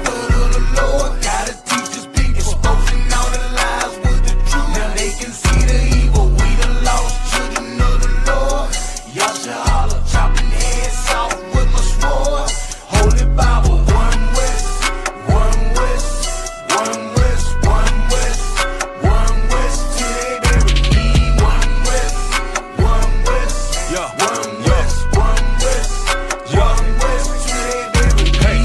prophet of the Lord. Gotta teach us people, exposing all the lies with the truth. Now they can see the evil, we the lost children of the Lord. Y'all should holler, chopping heads off with my sword. Holy Bible, one West, one West, one West, one West, one West, till they bury me. One West, one West, yeah, one West, one West, one West, till they bury me.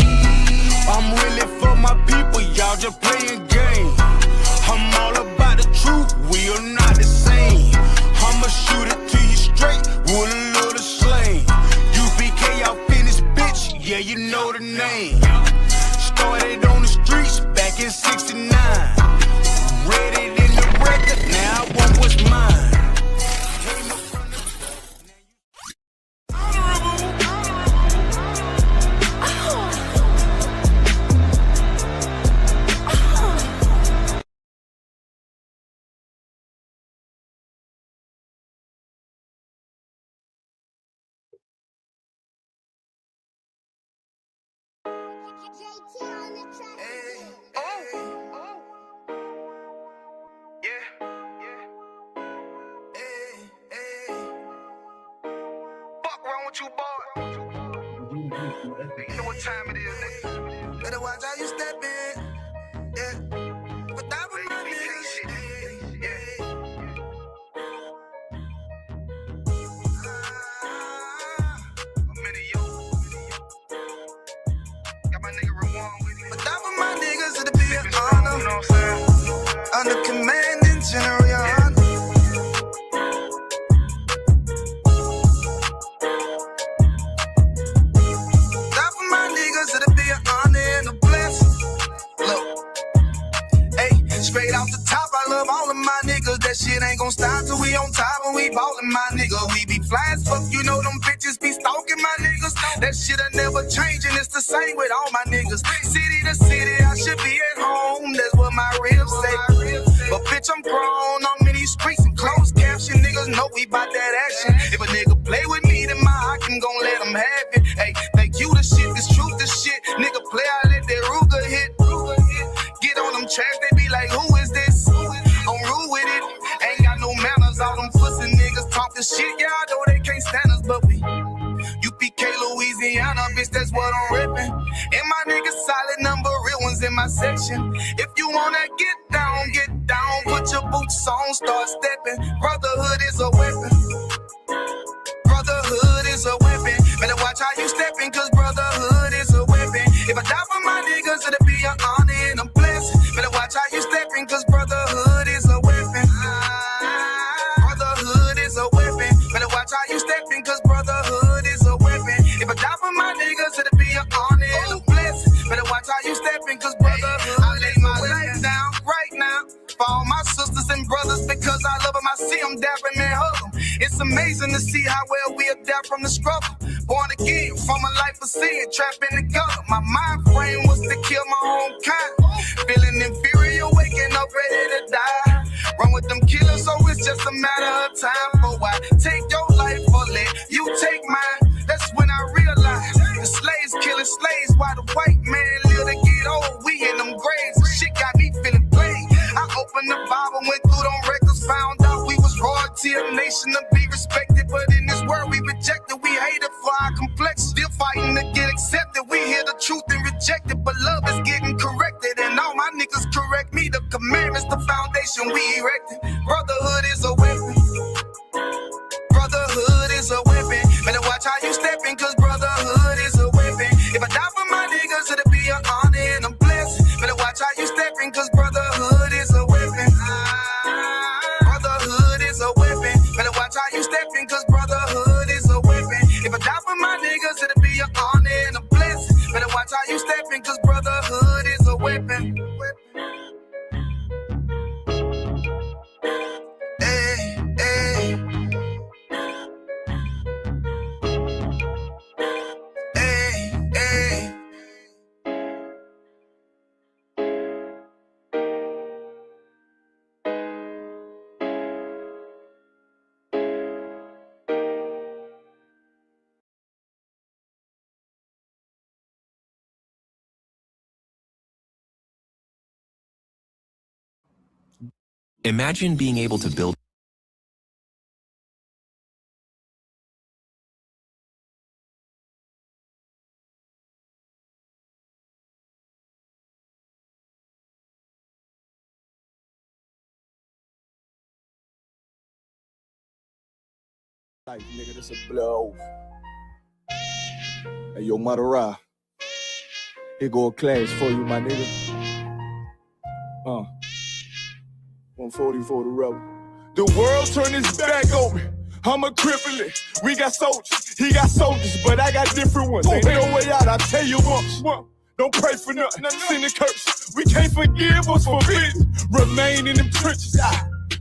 I'm really for my people, y'all just playing game. I'm all about the truth, we are not the same. I'ma shoot it to you straight with a little slang. UPK, y'all finished, bitch, yeah, you know the name. Started on the streets back in '69. Read it in the record, now I want what's mine. Fuck wrong with you, boy? You know what time it is, nigga. Better watch how you step in. Yeah. But that was my niggas. Yeah. I'm in yo. Got my nigga Ramon with me. But that was my niggas, it'll be an honor. You know what I'm saying? Under commanding General YAHANNA. Straight off the top, I love all of my niggas. That shit ain't gon' stop till we on top when we ballin', my nigga. We be fly as fuck, you know them bitches be stalking my niggas. That shit'll never change, and it's the same with all my niggas. City to city, I should be at home. That's what my ribs say. But bitch, I'm grown. I'm in these streets and closed caption. Niggas know we bout that action. If a nigga play with me, then my heart can gon' let him have it. Hey, thank you the shit, this truth the shit. Nigga play, I let that Ruger hit. Get on them tracks, they be like, who is this? I'm rude with it. Ain't got no manners. All them pussy niggas talking shit. Yeah, I know they can't stand us, but we UPK, Louisiana, bitch, that's what I'm ripping. And my niggas solid number, real ones in my section. If you wanna get down, put your boots on, start stepping. Brotherhood is a weapon. Brotherhood is a weapon. Better watch how you stepping, cause brotherhood is a weapon. If I die for my niggas, it'll be an honor and a blessing. Better watch how you stepping, cause brotherhood is a weapon. Brotherhood is a weapon. Better watch how you stepping, cause brotherhood is a weapon. If I die for my niggas, it'll be an honor and a blessing. Better watch how you stepping, cause brotherhood I lay my life down right now for all my sisters and brothers, because I love them. I see them dapping and hug them. It's amazing to see how well we adapt from the struggle. Born again from a life of sin, trapped in the gutter. My mind frame was to kill my own kind. Feeling inferior, waking up ready to die. Run with them killers, so it's just a matter of time. For I take your life or let you take mine. That's when I realized the slaves killing slaves while the white man live to get old. We in them graves, shit got me feeling played. I opened the Bible, went through them records, found out we was royalty, a nation to be respected. But in this world we rejected, we hated for our complex. Still fighting to get accepted. We hear the truth and reject it, but love is getting corrected. And all my niggas correct me. The commandments, the foundation we erected. Brotherhood is a weapon. Brotherhood is a weapon. Better watch how you stepping, cause brotherhood is a weapon. If I die for my niggas, it'll be an honor and a blessing. Better watch how you stepping, cause brotherhood is a weapon. Brotherhood is a weapon. Better watch how you stepping, cause brotherhood is a weapon. If I die for my niggas, it'll be an honor and a blessing. Better watch how you stepping, cause brotherhood is a weapon. Imagine being able to build Like, nigga, this a blow. Hey, yo, Madara. Here go a class for you, my nigga. 140 for the rebel. The world turned its back on me. I'm a crippling. We got soldiers, he got soldiers, but I got different ones. Ain't no way out, I tell you once. Don't pray for nothing, sin and curse. We can't forgive what's forbidden. Remain in them trenches.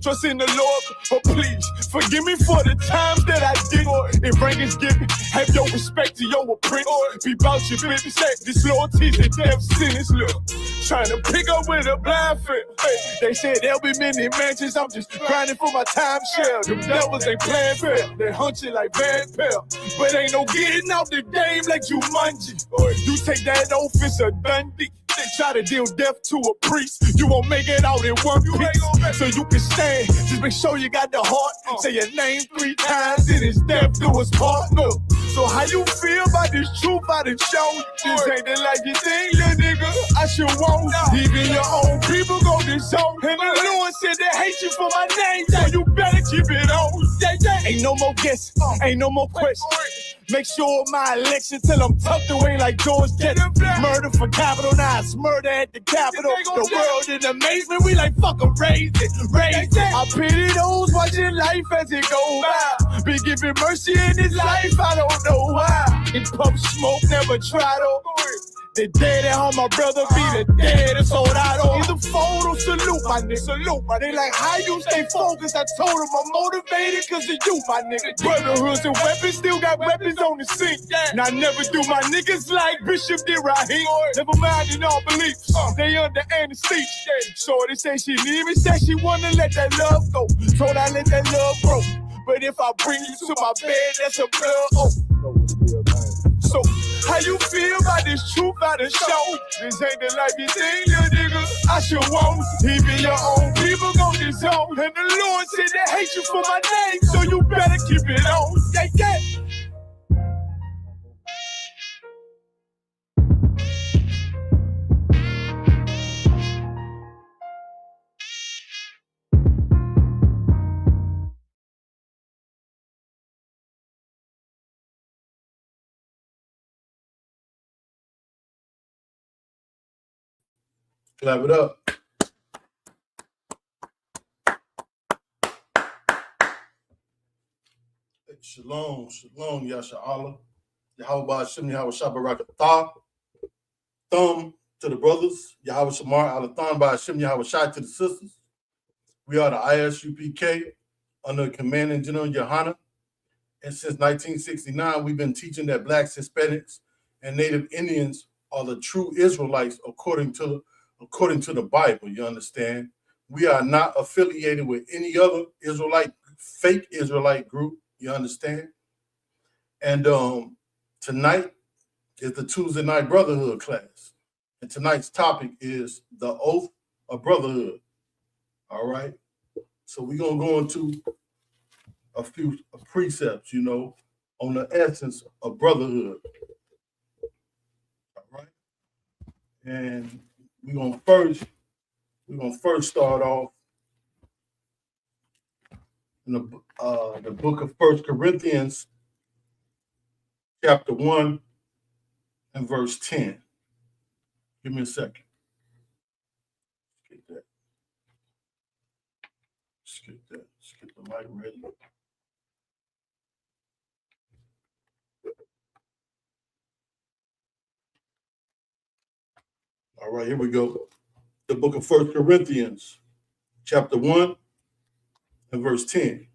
Trust in the Lord, but please forgive me for the times that I did. If rank is given, have your respect to your apprentice. Be about your business, this loyalty's a death sentence. Look, trying to pick up with a blind fit. Hey, they said there'll be many mansions. I'm just grinding for my time share. Them devils ain't playing fair. They hunt you like bad pal, but ain't no getting out the game like Jumanji. You take that oath, it's a Dundee. They try to deal death to a priest. You won't make it out in one piece. So you can stand. Just make sure you got the heart. Say your name 3 times, and it's death do us part. Look. So how you feel about this truth I done shown? This ain't the like you think, little nigga. I should want. Even your own people go this zone. And the Lord said they hate you for my name, so you better keep it on. Ain't no more guessing, ain't no more questions. Make sure my election till I'm tucked away like George Jetson. Murder for capital, now it's murder at the Capitol. The world in amazement, we like fuck 'em, raise it, raise it. I pity those watching life as it go by. Been giving mercy in this life, I don't know why. In pub smoke, never try to. The dead at home, my brother be the dead, it's sold out on. In the photo, salute my nigga, salute my nigga. They like, how you stay focused? I told them I'm motivated cause of you, my nigga. Brotherhoods and weapons, still got weapons on the scene. And I never do my niggas like Bishop did Raheem. Never mind in all beliefs, they under anesthesia. Shorty say she need me, say she wanna let that love go. Told I let that love grow. But if I bring you to my bed, that's a blood. So, how you feel about this truth I done shown? This ain't the life you think, little nigga. I should want. Even your own people go this zone. And the Lord said they hate you for my name, so you better keep it on. Yeah. Clap it up. Shalom, shalom, Yasha'Allah. Yahweh Hashem, Yahweh Shabbarakatah. Thumb to the brothers. Yahweh Shamar, Alathan by Hashem, Yahweh Shai to the sisters. We are the ISUPK under command and General YAHANNA. And since 1969, we've been teaching that Blacks, Hispanics, and Native Indians are the true Israelites according to the Bible, you understand? We are not affiliated with any other fake Israelite group, you understand? And tonight is the Tuesday night brotherhood class. And tonight's topic is the Oath of Brotherhood. All right? So we're going to go into a few precepts, on the essence of brotherhood. All right? And we're gonna first start off in the book of 1 Corinthians, chapter 1 and verse 10. Give me a second. Let's get that. Let's get the mic ready. All right, here we go. The book of 1 Corinthians, chapter 1 and verse 10.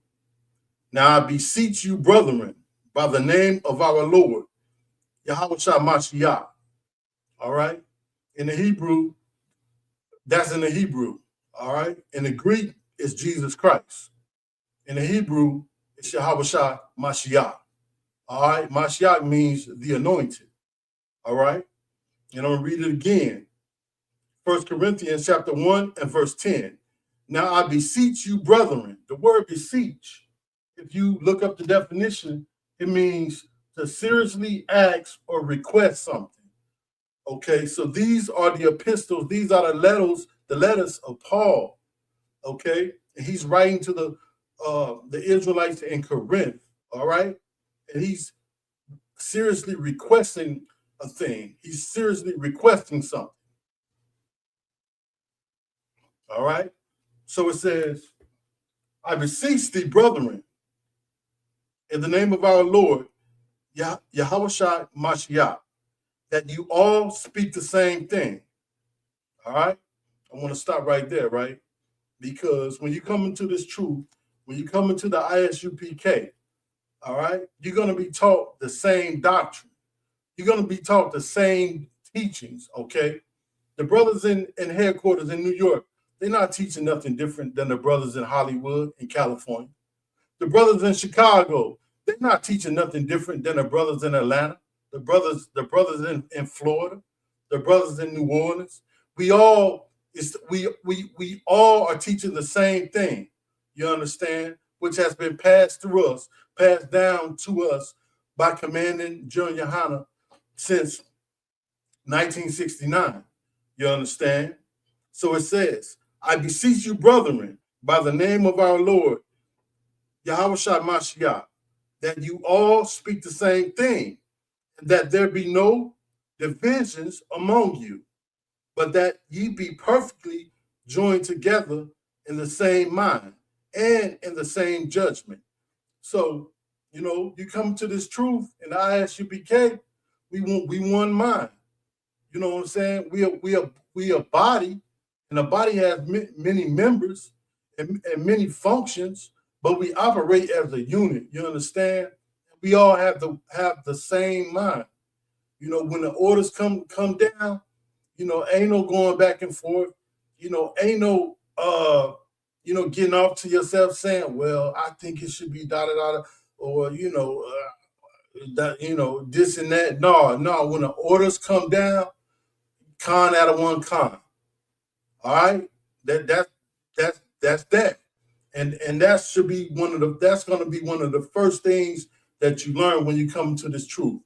Now I beseech you, brethren, by the name of our Lord, Yahweh Mashiach. All right? In the Hebrew, that's in the Hebrew. All right? In the Greek, it's Jesus Christ. In the Hebrew, it's Yahweh Mashiach. All right? Mashiach means the anointed. All right? And I'm going to read it again. 1 Corinthians chapter 1 and verse 10. Now I beseech you, brethren. The word beseech, if you look up the definition, it means to seriously ask or request something. Okay, so these are the epistles, these are the letters of Paul. Okay, and he's writing to the Israelites in Corinth. All right, and he's seriously requesting a thing. He's seriously requesting something. All right, so it says, I beseech thee, brethren, in the name of our Lord, Yahushua Mashiach, that you all speak the same thing. All right, I want to stop right there, right? Because when you come into this truth, when you come into the ISUPK, all right, you're going to be taught the same doctrine. You're going to be taught the same teachings, okay? The brothers in headquarters in New York, they're not teaching nothing different than the brothers in Hollywood and California. The brothers in Chicago, they're not teaching nothing different than the brothers in Atlanta, the brothers in Florida, the brothers in New Orleans. We all are teaching the same thing, you understand, which has been passed down to us by Commanding General YAHANNA since 1969, you understand? So it says, I beseech you, brethren, by the name of our Lord, Yahushua Mashiach, that you all speak the same thing, and that there be no divisions among you, but that ye be perfectly joined together in the same mind and in the same judgment. So, you come to this truth in the ISUPK, we one mind. You know what I'm saying? We a body, and a body has many members and many functions, but we operate as a unit. You understand? We all have the same mind. When the orders come down, ain't no going back and forth. Ain't no getting off to yourself saying, well, I think it should be da da da, or this and that. No. When the orders come down, con out of one con. All right, that's that, and that's going to be one of the first things that you learn when you come to this truth.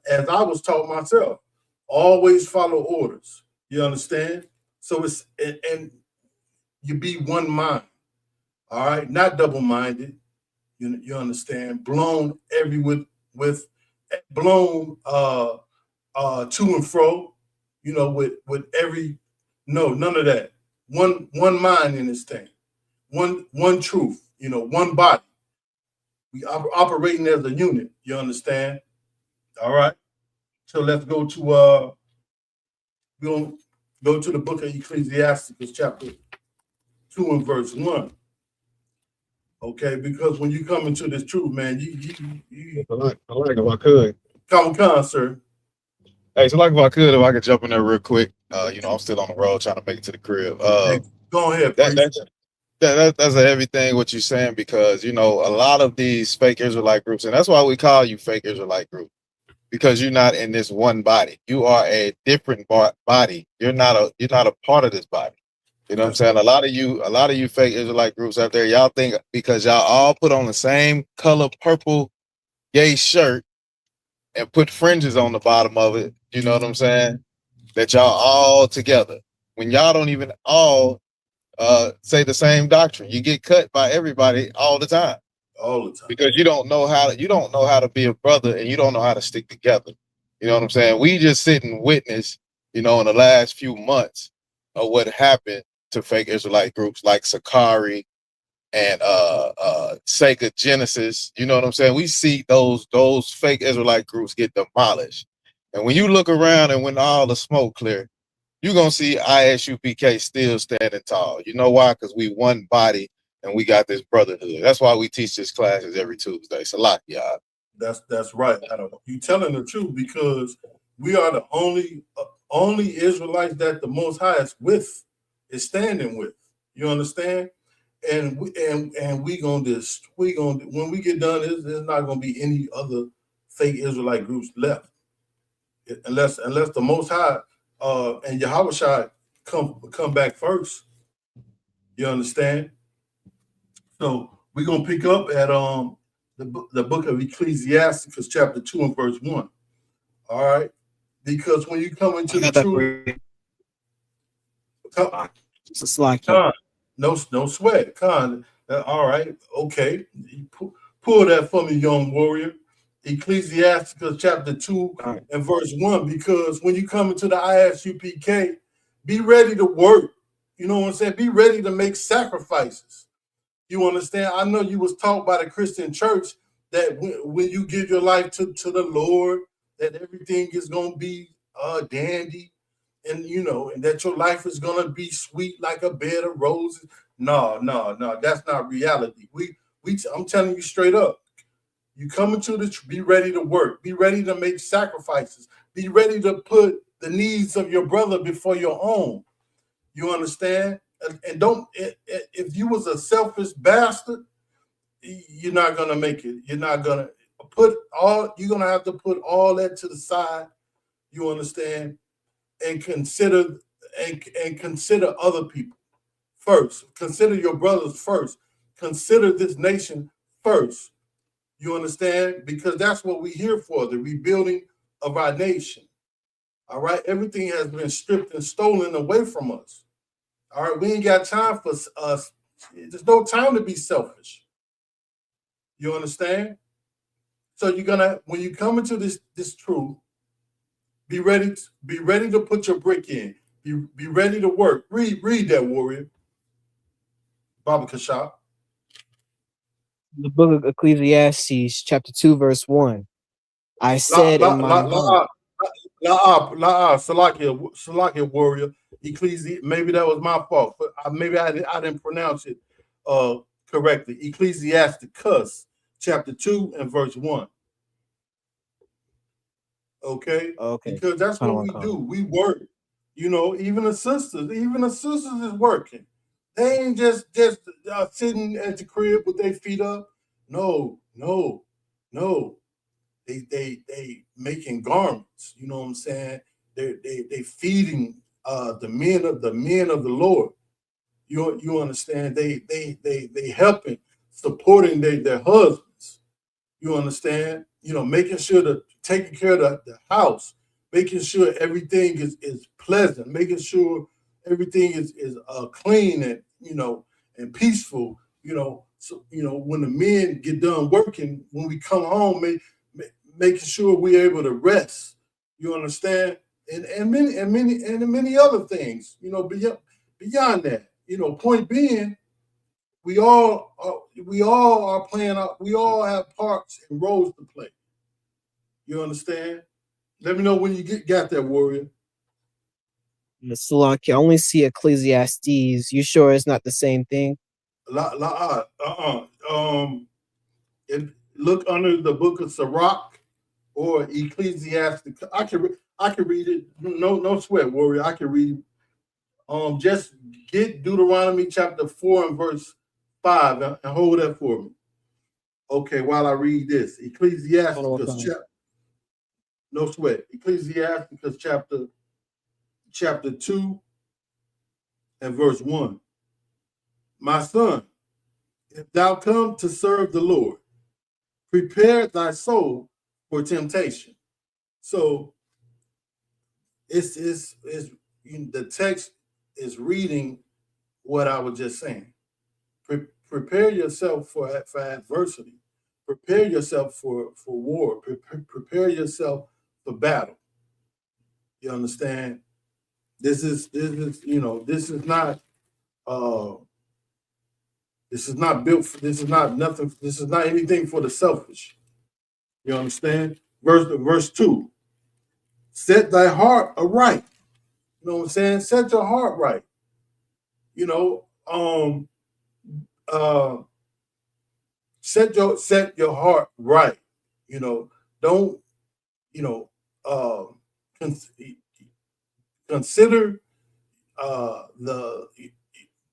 As I was taught myself, always follow orders. You understand? So and you be one mind. All right, not double-minded. You understand? Blown with blown to and fro. With every none of that. One mind in this thing. One truth. One body. We operating as a unit. You understand? All right. So let's go to we're gonna go to the book of Ecclesiastes, chapter 2 and verse 1. Okay, because when you come into this truth, man, you I like if I could. Come, sir. Hey, so like if I could jump in there real quick. I'm still on the road trying to make it to the crib. Hey, go ahead, please. That's a heavy thing what you're saying, because a lot of these fake Israelite groups, and that's why we call you fake Israelite group, because you're not in this one body. You are a different body. You're not a part of this body. You know what I'm saying? A lot of you fake Israelite groups out there, y'all think because y'all all put on the same color purple gay shirt and put fringes on the bottom of it, you know what I'm saying, that y'all all together. When y'all don't even all say the same doctrine. You get cut by everybody all the time. All the time. Because you don't know how to be a brother, and you don't know how to stick together. You know what I'm saying? We just sit and witness, in the last few months of what happened to fake Israelite groups like Sakari and Sega Genesis. You know what I'm saying? We see those fake Israelite groups get demolished. And when you look around and when all the smoke clear, you're gonna see ISUPK still standing tall. You know why? Because we one body and we got this brotherhood. That's why we teach these classes every Tuesday. So lot, y'all. That's right. You telling the truth, because we are the only Israelites that the Most High is standing with. You understand? And we gonna when we get done, there's not gonna be any other fake Israelite groups left, unless the Most High and Yahushua come back first. You understand? So we're gonna pick up at the book of Ecclesiasticus, chapter 2 and verse 1. All right, because when you come into the truth, no sweat, Con. All right, okay. Pull that for me, young warrior. Ecclesiasticus chapter 2 and verse 1, because when you come into the ISUPK, be ready to work. You know what I'm saying? Be ready to make sacrifices. You understand? I know you was taught by the Christian church that when you give your life to the Lord, that everything is going to be dandy, and and that your life is going to be sweet like a bed of roses. No, that's not reality. I'm telling you straight up. You come into be ready to work, be ready to make sacrifices, be ready to put the needs of your brother before your own. You understand? And don't, if you was a selfish bastard, you're not gonna make it. You're not gonna you're gonna have to put all that to the side. You understand? And consider other people first. Consider your brothers first. Consider this nation first. You understand? Because that's what we're here for, the rebuilding of our nation. All right? Everything has been stripped and stolen away from us. All right? We ain't got time for us. There's no time to be selfish. You understand? So you're gonna, when you come into this truth, be ready to put your brick in. Be ready to work. Read that, warrior. Baba Kashab. The book of Ecclesiastes, chapter 2, verse 1. I said in my heart. Salakia, warrior. Maybe that was my fault, but maybe I didn't pronounce it correctly. Ecclesiasticus, chapter 2 and verse 1. Okay. Because that's what we do. We work. Even the sisters is working. They ain't just sitting at the crib with their feet up. No. They making garments. You know what I'm saying? They feeding the men of the Lord. You understand? They helping, supporting their husbands. You understand? Making sure taking care of the house, making sure everything is pleasant, making sure everything is clean and and peaceful. So when the men get done working, when we come home, making sure we're able to rest. You understand? And many other things. Beyond that. Point being, we all are playing out. We all have parts and roles to play. You understand? Let me know when you got that, warrior. Salaki, I only see Ecclesiastes. You sure it's not the same thing? Look under the book of Sirach or Ecclesiastes. I can read it. No sweat, warrior. I can read. Just get Deuteronomy chapter 4 and verse 5 and hold that for me. Okay, while I read this, Ecclesiastes no sweat. Ecclesiastes chapter 2 and verse 1. My son, if thou come to serve the Lord, prepare thy soul for temptation. So it's the text is reading what I was just saying. Prepare yourself for adversity. Prepare yourself for war. Prepare yourself for battle. You understand? This is not anything for the selfish. You understand? Verse 2. Set thy heart aright. You know what I'm saying? Set your heart right. Set your heart right. Don't consider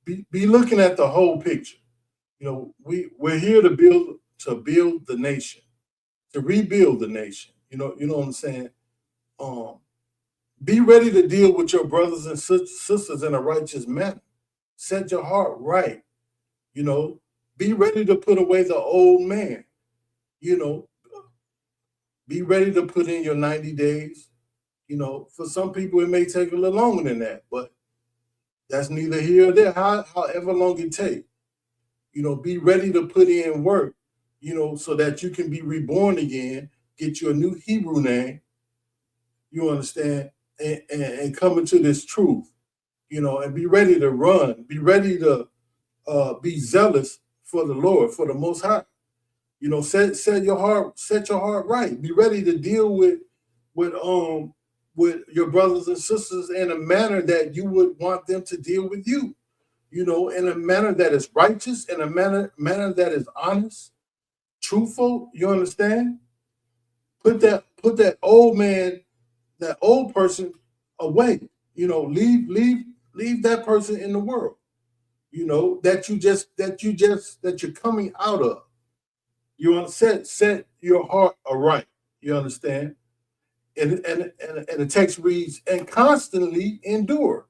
be looking at the whole picture. We're here to build the nation, to rebuild the nation. You know what I'm saying? Be ready to deal with your brothers and sisters in a righteous manner. Set your heart right. You know, be ready to put away the old man. You know, be ready to put in your 90 days. You know, for some people, it may take a little longer than that, but that's neither here or there, however long it takes. You know, be ready to put in work, you know, so that you can be reborn again, get you a new Hebrew name, you understand, and come into this truth, you know, and be ready to run, be ready to be zealous for the Lord, for the Most High. You know, set your heart right. Be ready to deal with your brothers and sisters in a manner that you would want them to deal with you. You know, in a manner that is righteous, in a manner that is honest, truthful. You understand? Put that old man, that old person away. You know, leave that person in the world. You know, that you're coming out of. You want to set your heart aright. You understand? And the text reads, and constantly endure.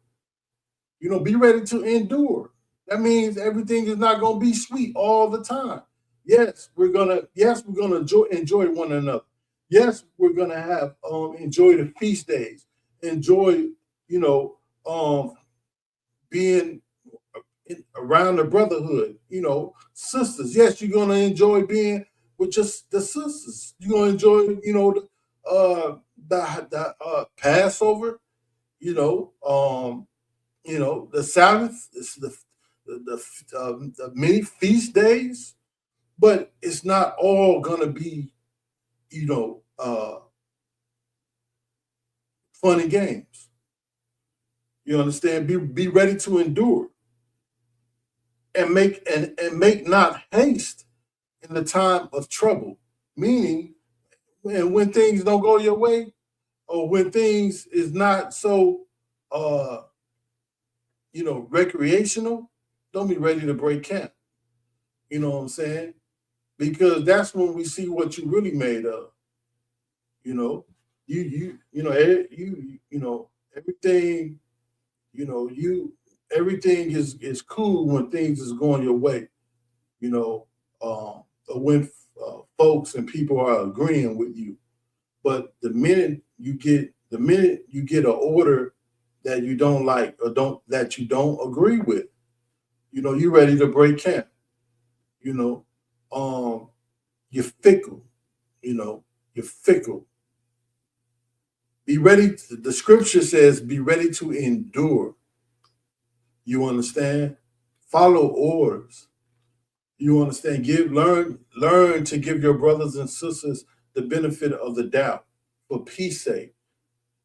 You know, be ready to endure. That means everything is not going to be sweet all the time. Yes, we're gonna enjoy one another. Yes, we're gonna have enjoy the feast days. Enjoy, you know, being around the brotherhood. You know, sisters. Yes, you're gonna enjoy being with just the sisters. You're gonna enjoy, you know, the Passover. You know, the Sabbath, the many feast days, but it's not all gonna be, you know, fun and games. You understand? Be ready to endure and make not haste in the time of trouble. Meaning, when things don't go your way, or when things is not so you know, recreational, don't be ready to break camp. You know what I'm saying? Because that's when we see what you really made of. You know, you know everything. You know, everything is cool when things is going your way. You know, when folks and people are agreeing with you. But the minute you get an order that you don't like or that you don't agree with, you know, you're ready to break camp. You know, you're fickle. You know, you're fickle. Be ready. The scripture says, be ready to endure. You understand? Follow orders. You understand? Learn to give your brothers and sisters the benefit of the doubt for peace sake.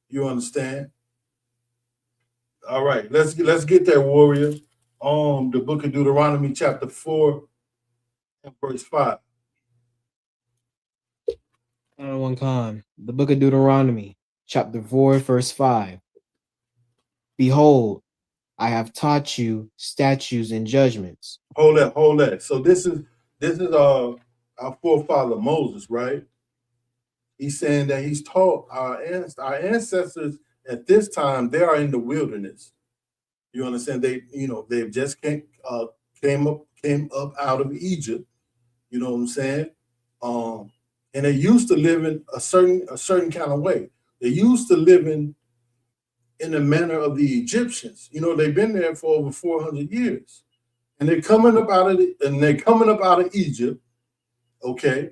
You understand? All right, let's get there, warrior. The book of Deuteronomy, chapter 4, and verse 5. One Khan, the book of Deuteronomy, chapter 4, verse 5. Behold, I have taught you statutes and judgments. Hold that. So this is our forefather Moses, right? He's saying that he's taught our ancestors at this time. They are in the wilderness. You understand? They've just came up out of Egypt. You know what I'm saying? And they used to live in a certain kind of way. They used to live in the manner of the Egyptians. You know, they've been there for over 400 years, and they're coming up out of Egypt. Okay,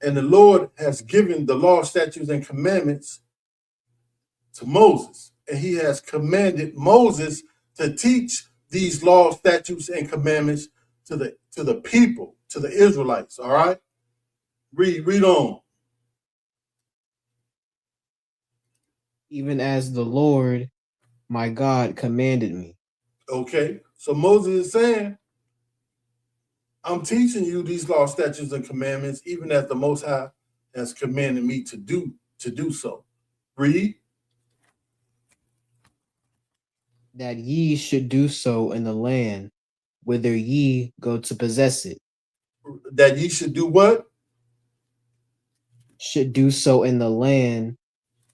and the Lord has given the law, statutes, and commandments to Moses, and He has commanded Moses to teach these law, statutes, and commandments to the people, to the Israelites. All right. Read on. Even as the Lord my God commanded me. Okay, so Moses is saying, I'm teaching you these law, statutes, and commandments, even as the Most High has commanded me to do so. Read. That ye should do so in the land whither ye go to possess it. That ye should do what? Should do so in the land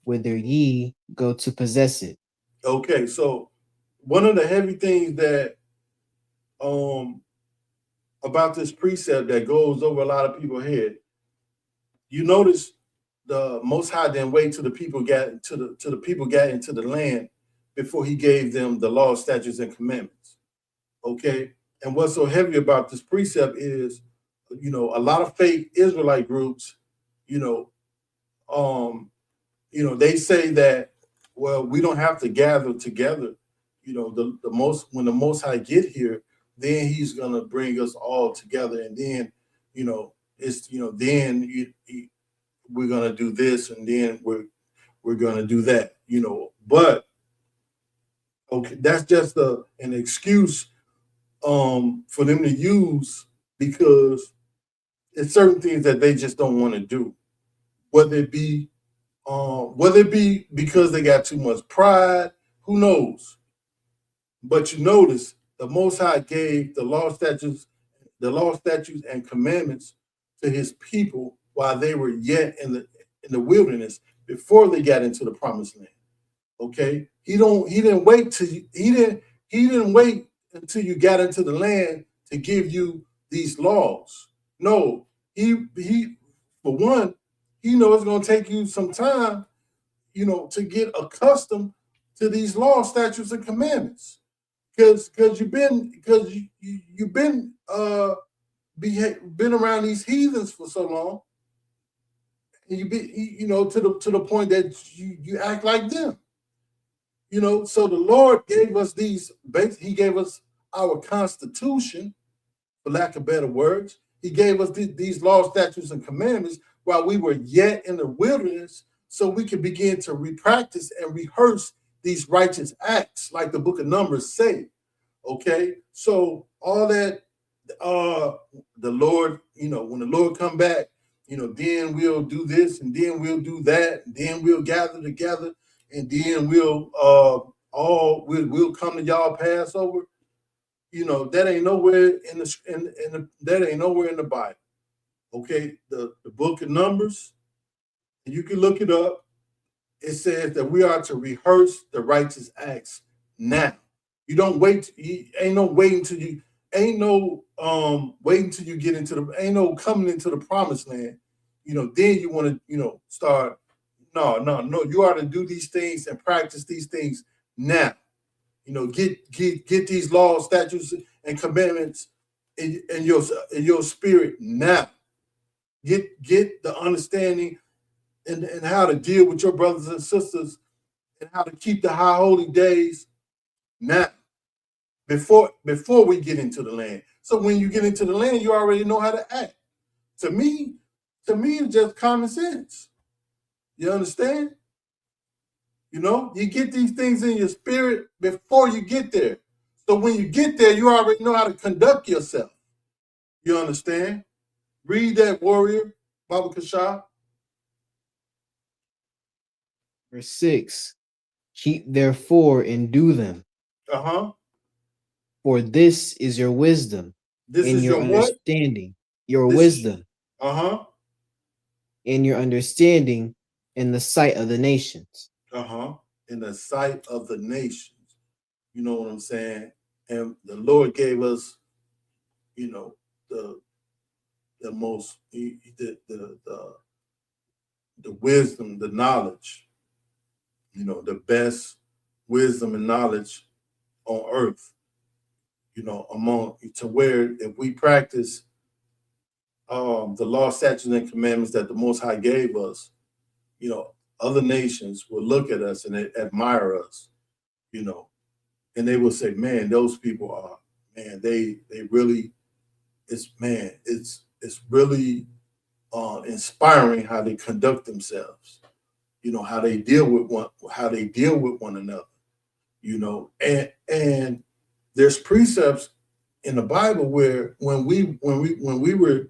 whither ye go to possess it. Okay, so one of the heavy things that about this precept that goes over a lot of people's head. You notice the Most High didn't wait till the people got into the land before he gave them the law, statutes, and commandments. Okay, and what's so heavy about this precept is, a lot of fake Israelite groups, they say that, well, we don't have to gather together. When the Most High get here, then he's gonna bring us all together, and then, we're gonna do this, and then we're gonna do that. But okay, that's just an excuse for them to use, because it's certain things that they just don't want to do, whether it be because they got too much pride, who knows. But you notice the Most High gave the law, statutes, and commandments to his people while they were yet in the wilderness, before they got into the promised land. Okay, he didn't wait until you got into the land to give you these laws. No, he for one, he knows it's going to take you some time, to get accustomed to these laws, statutes, and commandments, because you've been around these heathens for so long, and to the point that you act like them. So the Lord gave us he gave us our constitution, for lack of better words. He gave us these laws, statutes, and commandments while we were yet in the wilderness, so we could begin to repractice and rehearse these righteous acts, like the book of Numbers say. Okay, so all that, the Lord, when the Lord come back, then we'll do this, and then we'll do that, and then we'll gather together, and then we'll come to y'all Passover. That ain't nowhere in the Bible. Okay, the book of Numbers, and you can look it up. It says that we are to rehearse the righteous acts now. You don't wait. Ain't no waiting till you get into ain't no coming into the promised land. Then you want to start. No. You are to do these things and practice these things now. Get these laws, statutes, and commandments in your spirit now. Get the understanding and how to deal with your brothers and sisters, and how to keep the high holy days now, before we get into the land. So when you get into the land, you already know how to act. To me, it's just common sense. You understand? You get these things in your spirit before you get there. So when you get there, you already know how to conduct yourself. You understand? Read that, warrior, Baba Kasha. Verse 6, keep therefore and do them. For this is your wisdom, this and is your understanding. Your wisdom. And your understanding in the sight of the nations. In the sight of the nations. You know what I'm saying? And the Lord gave us, the most, the wisdom, the knowledge, the best wisdom and knowledge on earth, to where if we practice the law, statutes, and commandments that the Most High gave us, other nations will look at us and they admire us, and they will say, man, those people are, man, they really, it's really inspiring how they conduct themselves, how they deal with one another, and there's precepts in the Bible where when we were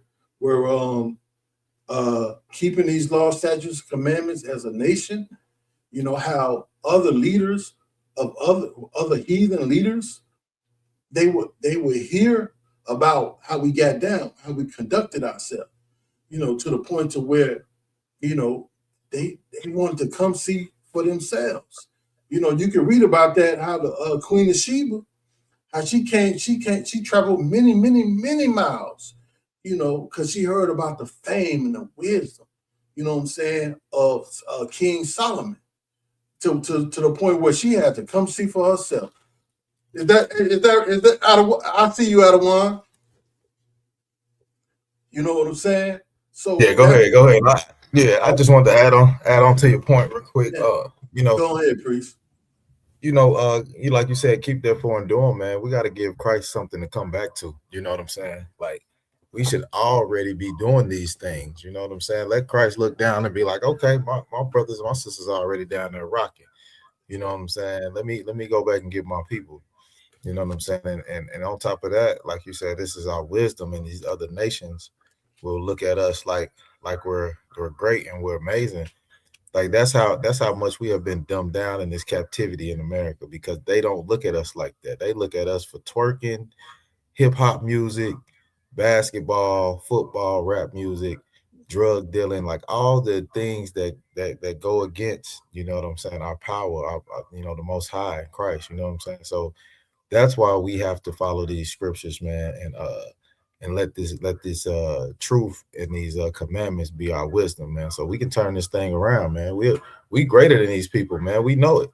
keeping these laws, statutes, commandments as a nation, how other leaders of other heathen leaders, they would hear about how we got down, how we conducted ourselves, to the point to where, they wanted to come see for themselves. You can read about that, how the Queen of Sheba, How she traveled many miles, because she heard about the fame and the wisdom, what I'm saying, of King Solomon, to the point where she had to come see for herself. Is that out of? I see you out of one. You know what I'm saying? So Yeah, go ahead. I just wanted to add on to your point real quick. Go ahead, priest. You like you said, keep therefore enduring, man. We got to give Christ something to come back to. You know what I'm saying? Like, we should already be doing these things. You know what I'm saying? Let Christ look down and be like, okay, my brothers and my sisters are already down there rocking. You know what I'm saying? Let me go back and get my people. You know what I'm saying? And on top of that, like you said, this is our wisdom, and these other nations will look at us like we're great and we're amazing. Like that's how much we have been dumbed down in this captivity in America, because they don't look at us like that. They look at us for twerking, hip hop music, basketball, football, rap music, drug dealing, like all the things that go against, you know what I'm saying, our power, our the Most High Christ. You know what I'm saying? So that's why we have to follow these scriptures, man, and let this truth and these commandments be our wisdom, man. So we can turn this thing around, man. We greater than these people, man. We know it.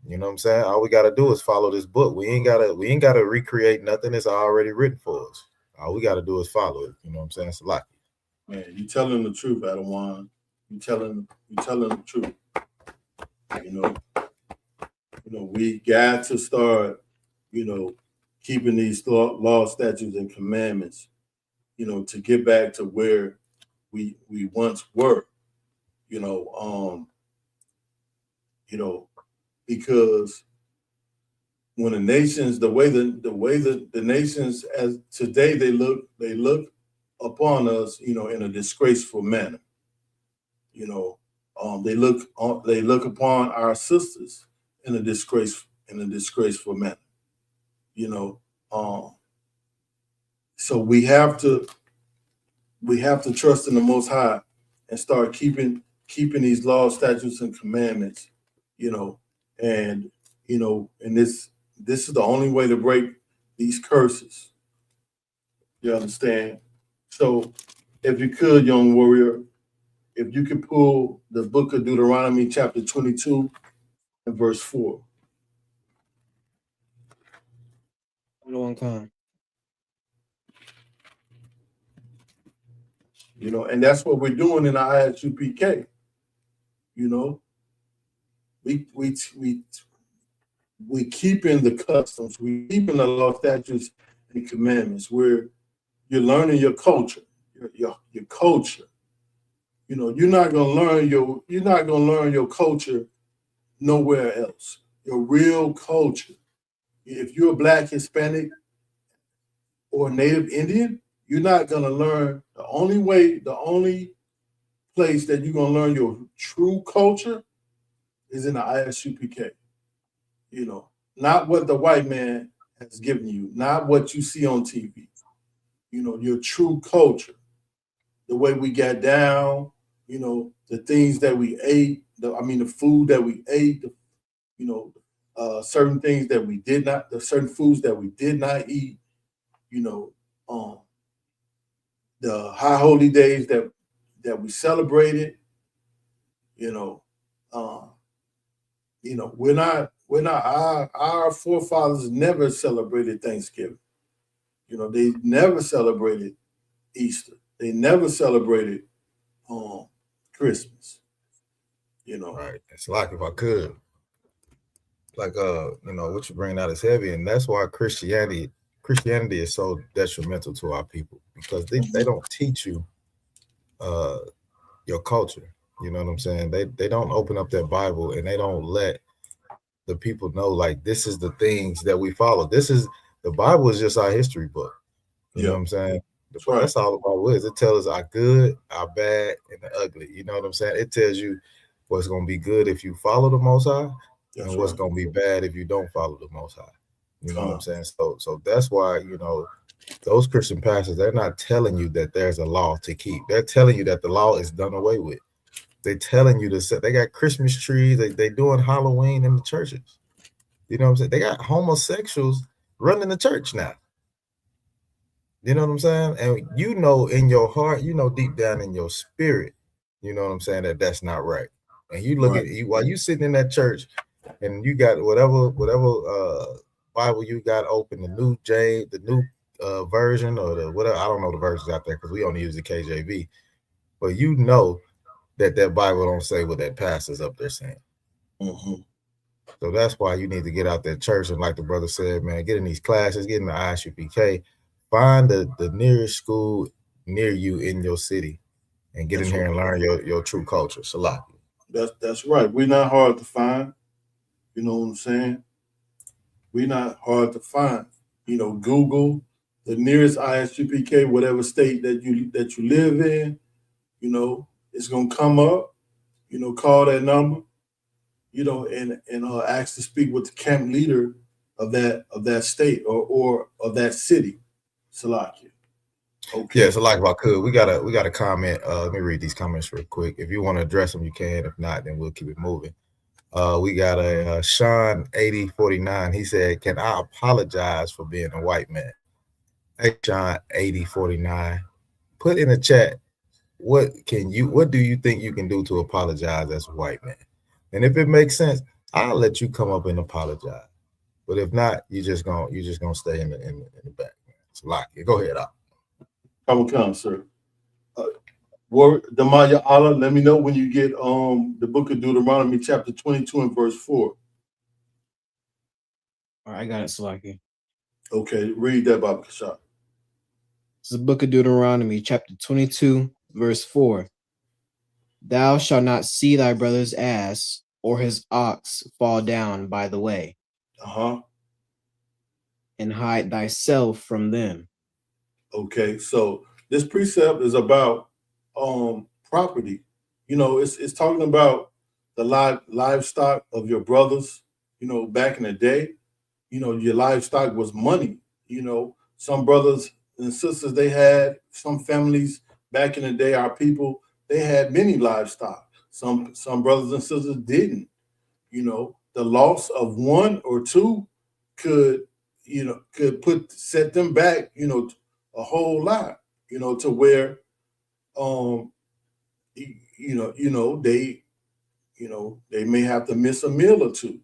You know what I'm saying? All we gotta do is follow this book. We ain't gotta recreate nothing that's already written for us. All we gotta do is follow it. You know what I'm saying? It's a lot. Man, you telling the truth, Adawan. You telling the truth. We got to start, keeping these law, statutes, and commandments, to get back to where we once were, because when the nations, the way the nations as today they look upon us, in a disgraceful manner. They look upon our sisters in a disgraceful manner. So we have to trust in the Most High and start keeping these laws, statutes, and commandments. And this is the only way to break these curses. You understand? So, if you could, young warrior, if you could pull the book of Deuteronomy, chapter 22, and verse 4. And that's what we're doing in our ISUPK. We keeping the customs, we keeping the law, statutes, and commandments. You're learning your culture, your culture. You're not gonna learn your culture nowhere else. Your real culture. If you're a Black, Hispanic, or Native Indian, you're not gonna learn. The only place that you're gonna learn your true culture is in the ISUPK. Not what the white man has given you, not what you see on TV. Your true culture, the way we got down, the things that we ate, the food that we ate, certain things that we did not, the certain foods that we did not eat, the high holy days that we celebrated, we're not our forefathers never celebrated Thanksgiving. They never celebrated Easter. They never celebrated Christmas. Right. It's like, if I could, like what you bring out is heavy, and that's why Christianity is so detrimental to our people, because they don't teach you your culture. You know what I'm saying? They don't open up their Bible, and they don't let the people know, like, this is the things that we follow. The Bible is just our history book. You know what I'm saying? That's all the Bible is. It tells us our good, our bad, and the ugly. You know what I'm saying? It tells you what's going to be good if you follow the Most High, and what's going to be bad if you don't follow the Most High. You know what I'm saying? So that's why, those Christian pastors, they're not telling you that there's a law to keep. They're telling you that the law is done away with. They're telling you they got Christmas trees. They doing Halloween in the churches. You know what I'm saying? They got homosexuals running the church now. You know what I'm saying? And you know in your heart, you know deep down in your spirit, you know what I'm saying, that that's not right. And you look at you while you sitting in that church and you got whatever Bible you got open, the new version or the whatever, I don't know the versions out there because we only use the KJV, but you know that Bible don't say what that pastor's up there saying. So that's why you need to get out that church and, like the brother said, man, get in these classes, get in the ISUPK, find the nearest school near you in your city, and get in here and learn your true culture. Salaki. That's right. We're not hard to find. You know what I'm saying? We're not hard to find. You know, Google the nearest ISUPK, whatever state that you live in. You know, it's gonna come up. You know, call that number. You know, and ask to speak with the camp leader of that state or of that city. Salakia. Okay. Yeah, so like if I could, we got a comment. Let me read these comments real quick. If you want to address them, you can. If not, then we'll keep it moving. We got a Sean 8049. He said, "Can I apologize for being a white man?" Hey, Sean 8049, put in the chat what do you think you can do to apologize as a white man? And if it makes sense, I'll let you come up and apologize. But if not, you're just gonna stay in the back. So lock it. Go ahead, up. Come, sir. Damaya Allah, let me know when you get the book of Deuteronomy, chapter 22 and verse 4. All right, I got it, Salaki. Okay, read that, Baba Kashab. It's the book of Deuteronomy, chapter 22, verse 4. Thou shalt not see thy brother's ass or his ox fall down by the way. And hide thyself from them. Okay, so this precept is about property. You know, it's talking about the livestock of your brothers. You know, back in the day, you know, your livestock was money. You know, some brothers and sisters, they had, some families back in the day, our people, they had many livestock. Some brothers and sisters didn't. You know, the loss of one or two could set them back, you know, a whole lot, you know, to where they may have to miss a meal or two,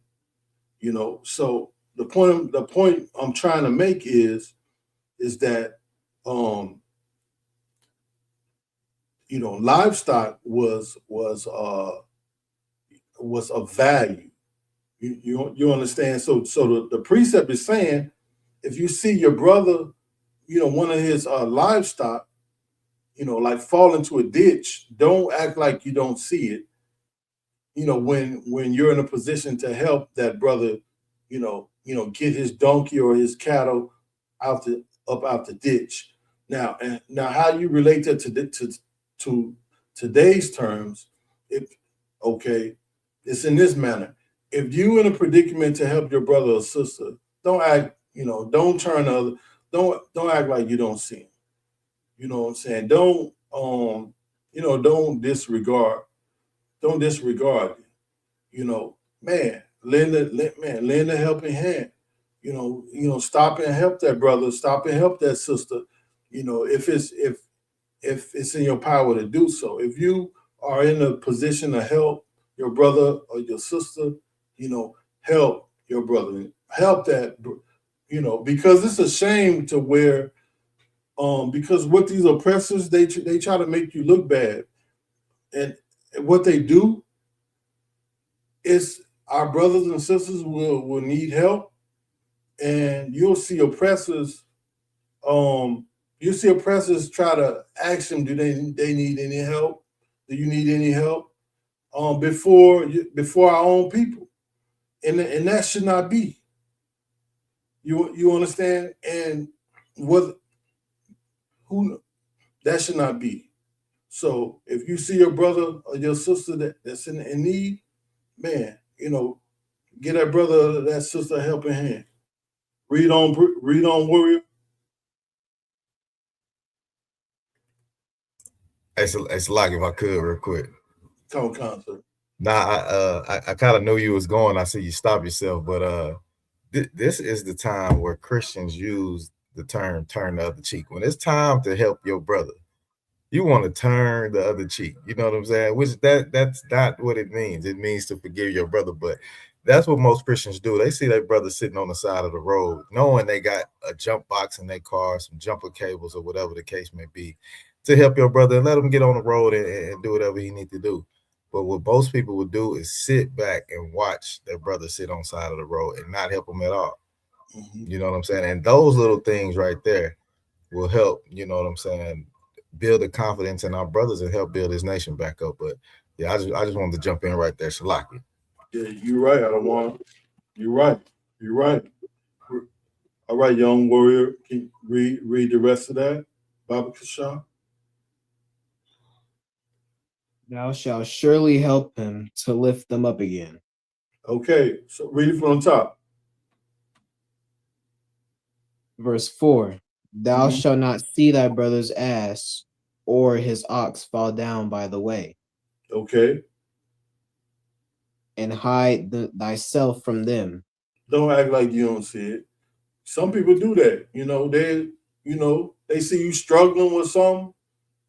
you know. So the point I'm trying to make is that livestock was of value. You understand? So the precept is saying, if you see your brother, you know, one of his livestock, you know, like fall into a ditch, don't act like you don't see it. You know, when you're in a position to help that brother, you know, get his donkey or his cattle up out the ditch. Now how you relate that to today's terms, it's in this manner. If you in a predicament to help your brother or sister, don't act, you know, don't act like you don't see him. You know what I'm saying? Don't disregard. Don't disregard it. You know, man, lend a helping hand. You know, stop and help that brother, stop and help that sister. You know, if it's in your power to do so. If you are in a position to help your brother or your sister, you know, help your brother, help that, you know, because it's a shame to where, because what these oppressors, they try to make you look bad, and what they do is our brothers and sisters will need help, and you'll see oppressors. You see oppressors try to ask them, do they need any help? Do you need any help? Before our own people, and that should not be. You understand? And that should not be. So if you see your brother or your sister that's in need, man, you know, get that brother or that sister a helping hand. Read on, warrior. It's like, if I could, real quick. Come on, sir. Nah, I kind of knew you was going. I see you stop yourself, but this is the time where Christians use the term turn the other cheek. When it's time to help your brother, you want to turn the other cheek. You know what I'm saying? Which that's not what it means. It means to forgive your brother, but that's what most Christians do. They see their brother sitting on the side of the road, knowing they got a jump box in their car, some jumper cables, or whatever the case may be, to help your brother and let him get on the road and do whatever he needs to do. But what most people would do is sit back and watch their brother sit on the side of the road and not help him at all. You know what I'm saying? And those little things right there will help, you know what I'm saying, build the confidence in our brothers and help build this nation back up. But yeah, I just wanted to jump in right there, Shalaki. Yeah, you're right. I don't want. You're right. You're right. All right, young warrior. Can you read the rest of that, Baba Kasha? Thou shalt surely help him to lift them up again. Okay, so read it from the top. Verse 4. Thou shalt not see thy brother's ass or his ox fall down by the way, Okay. and hide thyself from them. Don't act like you don't see it. Some people do that. They see you struggling with something.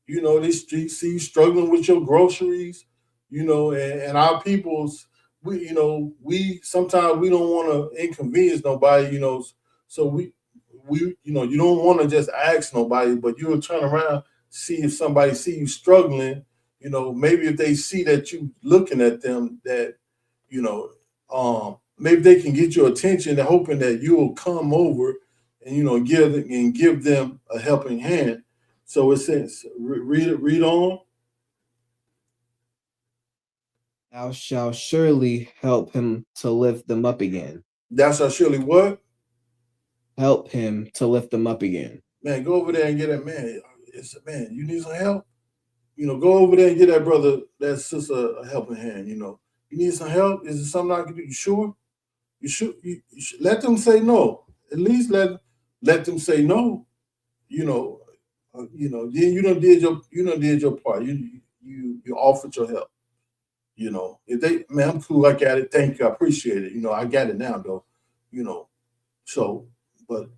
They see you struggling with your groceries. And our people's, we sometimes we don't want to inconvenience nobody. So we you don't want to just ask nobody, but you'll turn around, see if somebody see you struggling. Maybe if they see that you looking at them, that maybe they can get your attention, and hoping that you will come over and give them a helping hand. So it says, read on. Thou shalt surely help him to lift them up again. Thou shalt surely what? Help him to lift them up again. Man, go over there and get that man. Man, you need some help. Go over there and get that brother, that sister a helping hand. You need some help. Is it something I can do? You sure? You should let them say no. At least let them say no. Then you done did your part. You offered your help. If they, man, I'm cool. I got it. Thank you. I appreciate it. I got it now though. So but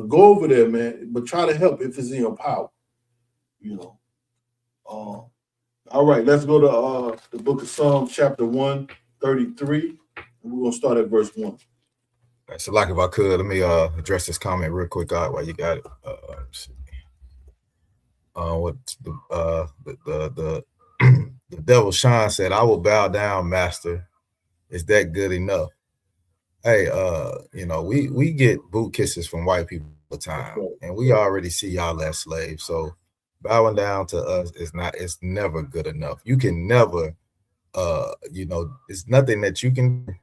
go over there, man. But try to help if it's in your power. All right, let's go to the book of Psalms, chapter 133. And we're gonna start at verse 1. So, like, if I could, let me address this comment real quick, while you got it. What the the devil Sean said, "I will bow down, master. Is that good enough?" Hey, we get boot kisses from white people all the time, and we already see y'all as slaves. So bowing down to us it's never good enough. You can never, it's nothing that you can do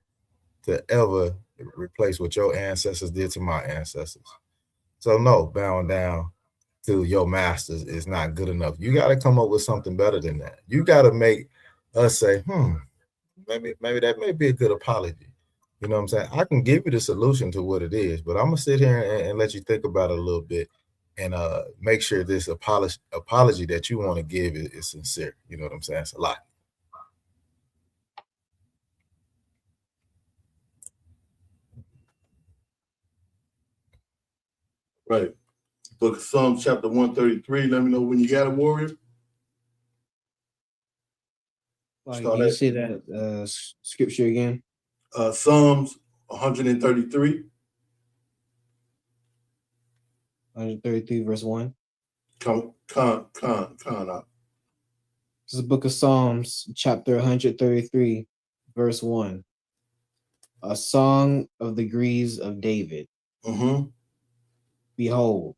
to ever replace what your ancestors did to my ancestors. So no, bowing down to your masters is not good enough. You got to come up with something better than that. You got to make us say, maybe that may be a good apology. You know what I'm saying? I can give you the solution to what it is, but I'm gonna sit here and let you think about it a little bit and make sure this apology that you want to give is sincere. You know what I'm saying? It's a lot. Right. Book of Psalms, chapter 133. Let me know when you got it, warrior. Can you see that scripture again? Psalms 133. 133 verse 1. Con out. This is the book of Psalms, chapter 133, verse 1. A song of the degrees of David. Behold,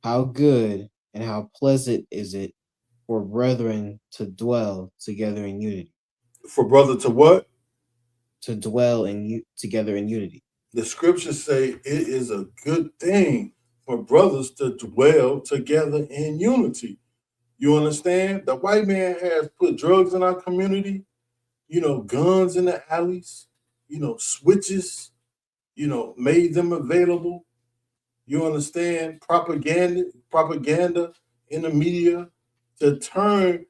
how good and how pleasant is it for brethren to dwell together in unity. For brother to what? To dwell together in unity. The scriptures say it is a good thing for brothers to dwell together in unity. You understand? The white man has put drugs in our community, guns in the alleys, switches, made them available. You understand? Propaganda in the media to turn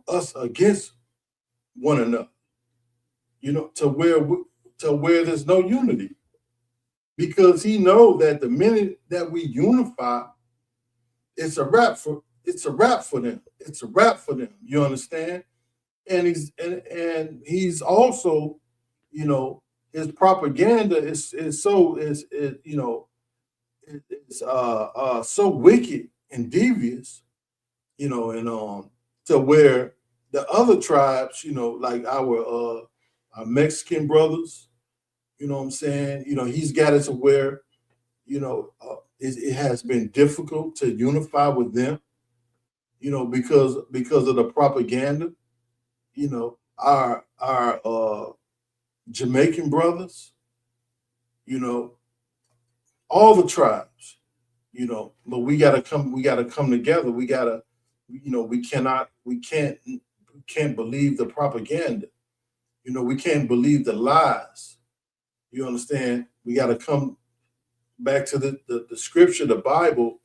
us against one another. to where there's no unity, because he know that the minute that we unify, it's a wrap for them. It's a wrap for them. You understand? And he's also, his propaganda is so wicked and devious, and to where the other tribes, like our Mexican brothers, you know what I'm saying? He's got it to where, it has been difficult to unify with them, because of the propaganda. Our Jamaican brothers, all the tribes, but we gotta come together. We gotta, we can't believe the propaganda. We can't believe the lies. You understand? We gotta come back to the scripture, the Bible,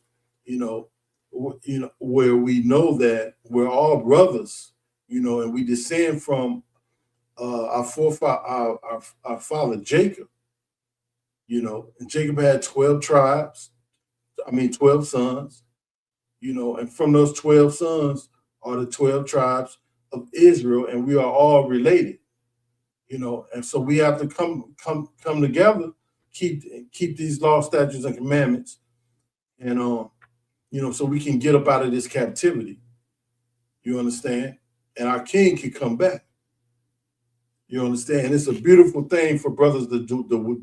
where we know that we're all brothers, and we descend from our forefather, our father Jacob. And Jacob had 12 tribes. 12 sons. And from those 12 sons are the 12 tribes of Israel, and we are all related. And so we have to come together, keep these laws, statutes, and commandments, and so we can get up out of this captivity. You understand? And our king can come back. You understand? It's a beautiful thing for brothers to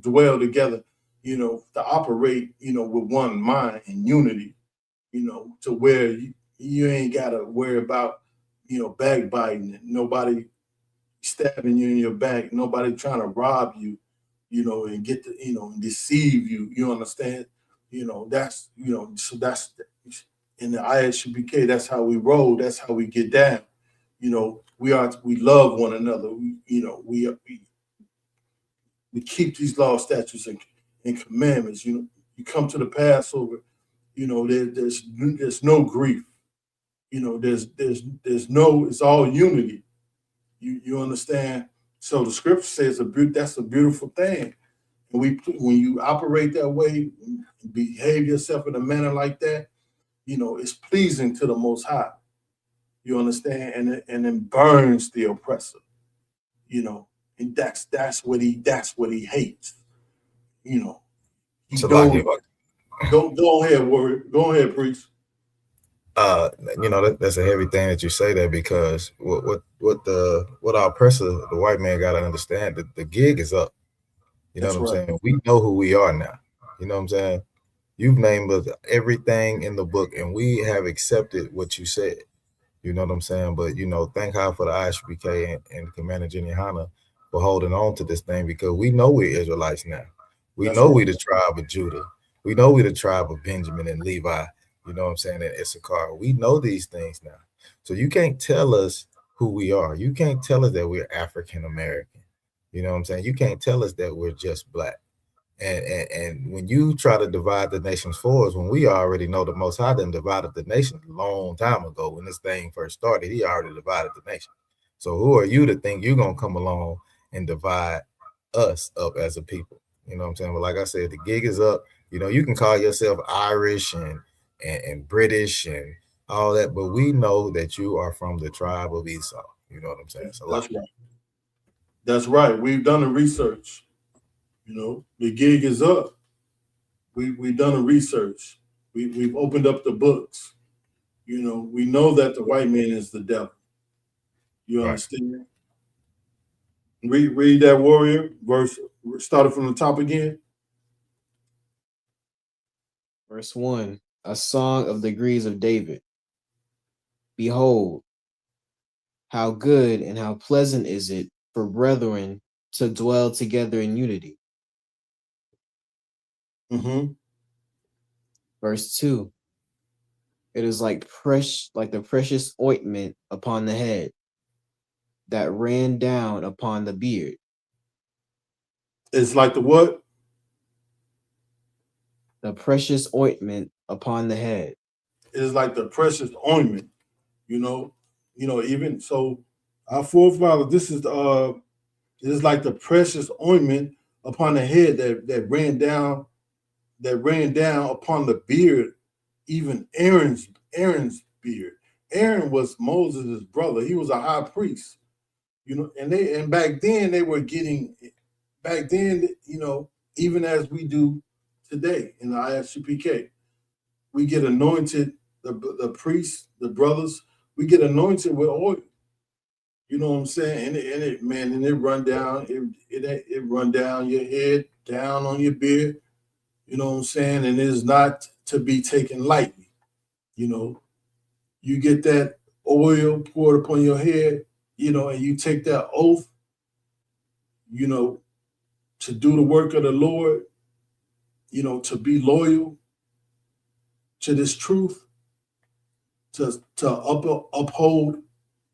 dwell together, to operate, with one mind and unity, to where you ain't got to worry about, backbiting, nobody stabbing you in your back, nobody trying to rob you, and get the, and deceive you. You understand? That's, so that's in the ISUPK, that's how we roll, that's how we get down. We love one another. We keep these laws, statutes, and commandments. You come to the Passover. There's no grief. There's no. It's all unity. You understand? So the scripture says that's a beautiful thing. And when you operate that way, behave yourself in a manner like that, it's pleasing to the Most High. You understand? And it burns the oppressor. And that's what he hates. So like, Go ahead, warrior. Go ahead, priest. That's a heavy thing that you say that, because what our oppressor, the white man, got to understand that the gig is up. That's what I'm right. saying? We know who we are now. You know what I'm saying? You've named us everything in the book, and we have accepted what you said. You know what I'm saying? But, thank God for the ISUPK and Commander YAHANNA for holding on to this thing, because we know we're Israelites now. We know we're the tribe of Judah. We know we're the tribe of Benjamin and Levi. You know what I'm saying? And Issachar. We know these things now. So you can't tell us who we are. You can't tell us that we're African American. You know what I'm saying? You can't tell us that we're just black. And when you try to divide the nations for us, when we already know the Most High done divided the nation a long time ago, when this thing first started, he already divided the nation. So who are you to think you're going to come along and divide us up as a people? You know what I'm saying? But like I said, the gig is up. You can call yourself Irish and British and all that, but we know that you are from the tribe of Esau. You know what I'm saying? That's right. That's right. We've done the research. The gig is up. We've done the research. We've opened up the books. We know that the white man is the devil. You understand? Right. Read that, warrior verse. Started from the top again. Verse 1, a song of the degrees of David. Behold, how good and how pleasant is it for brethren to dwell together in unity. Mm-hmm. Verse 2, it is like the precious ointment upon the head that ran down upon the beard. It's like the what? The precious ointment upon the head. It is like the precious ointment. Even so, our forefather. This is It is like the precious ointment upon the head that ran down upon the beard, even Aaron's beard. Aaron was Moses' brother. He was a high priest, you know, and back then they were getting, you know, even as we do today in the ISUPK, we get anointed, the priests, the brothers, we get anointed with oil. You know what I'm saying? And it run down, it run down your head, down on your beard. You know what I'm saying? And it is not to be taken lightly. You know, you get that oil poured upon your head, you know, and you take that oath, you know, to do the work of the Lord, you know, to be loyal to this truth, to uphold,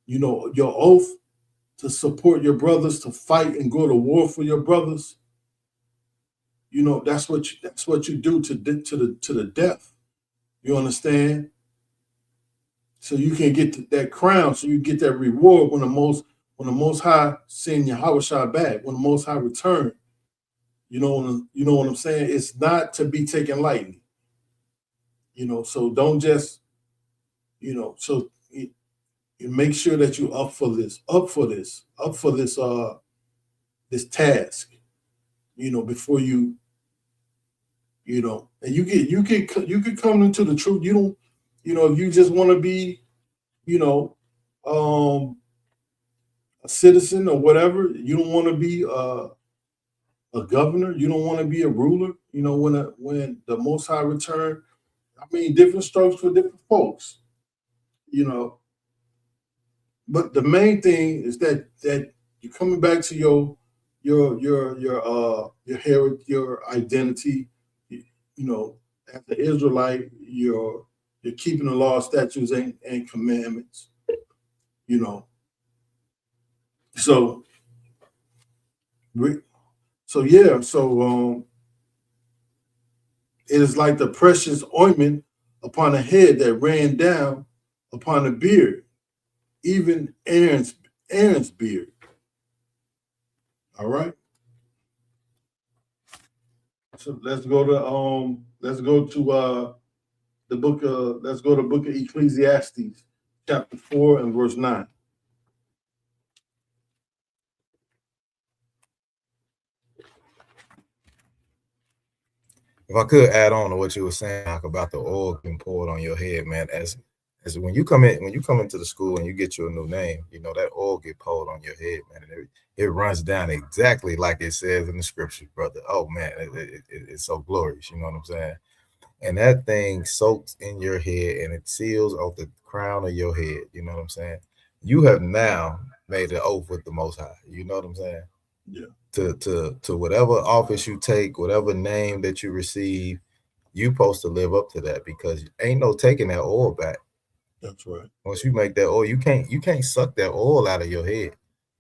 you know, your oath, to support your brothers, to fight and go to war for your brothers. You know, that's what you do to the death. You understand? So you can get that crown, so you get that reward when the Most High send Yahawashi back, when the Most High return. You know what I'm saying? It's not to be taken lightly. You know, so don't just, you know, so you make sure that you up for this this task, you know, before you know, and you could come into the truth. You don't, you know, if you just want to be, you know, a citizen or whatever, you don't want to be a governor, you don't want to be a ruler, you know, when the Most High return, I mean, different strokes for different folks, you know. But the main thing is that you're coming back to your heritage, your identity. You know, as an Israelite, you're keeping the law, statutes, and commandments. You know, so yeah, so it is like the precious ointment upon the head that ran down upon the beard, even Aaron's beard. All right. So let's go to the book of Ecclesiastes, chapter 4 and verse 9. If I could add on to what you were saying, like about the oil being poured on your head, man, as when you come into the school and you get your new name, you know, that oil get poured on your head, man, and it runs down exactly like it says in the scriptures, brother. Oh man, it's so glorious, you know what I'm saying? And that thing soaks in your head and it seals off the crown of your head, you know what I'm saying? You have now made an oath with the Most High, you know what I'm saying? Yeah. To whatever office you take, whatever name that you receive, you supposed to live up to that, because ain't no taking that oil back. That's right. Once you make that oil, you can't suck that oil out of your head.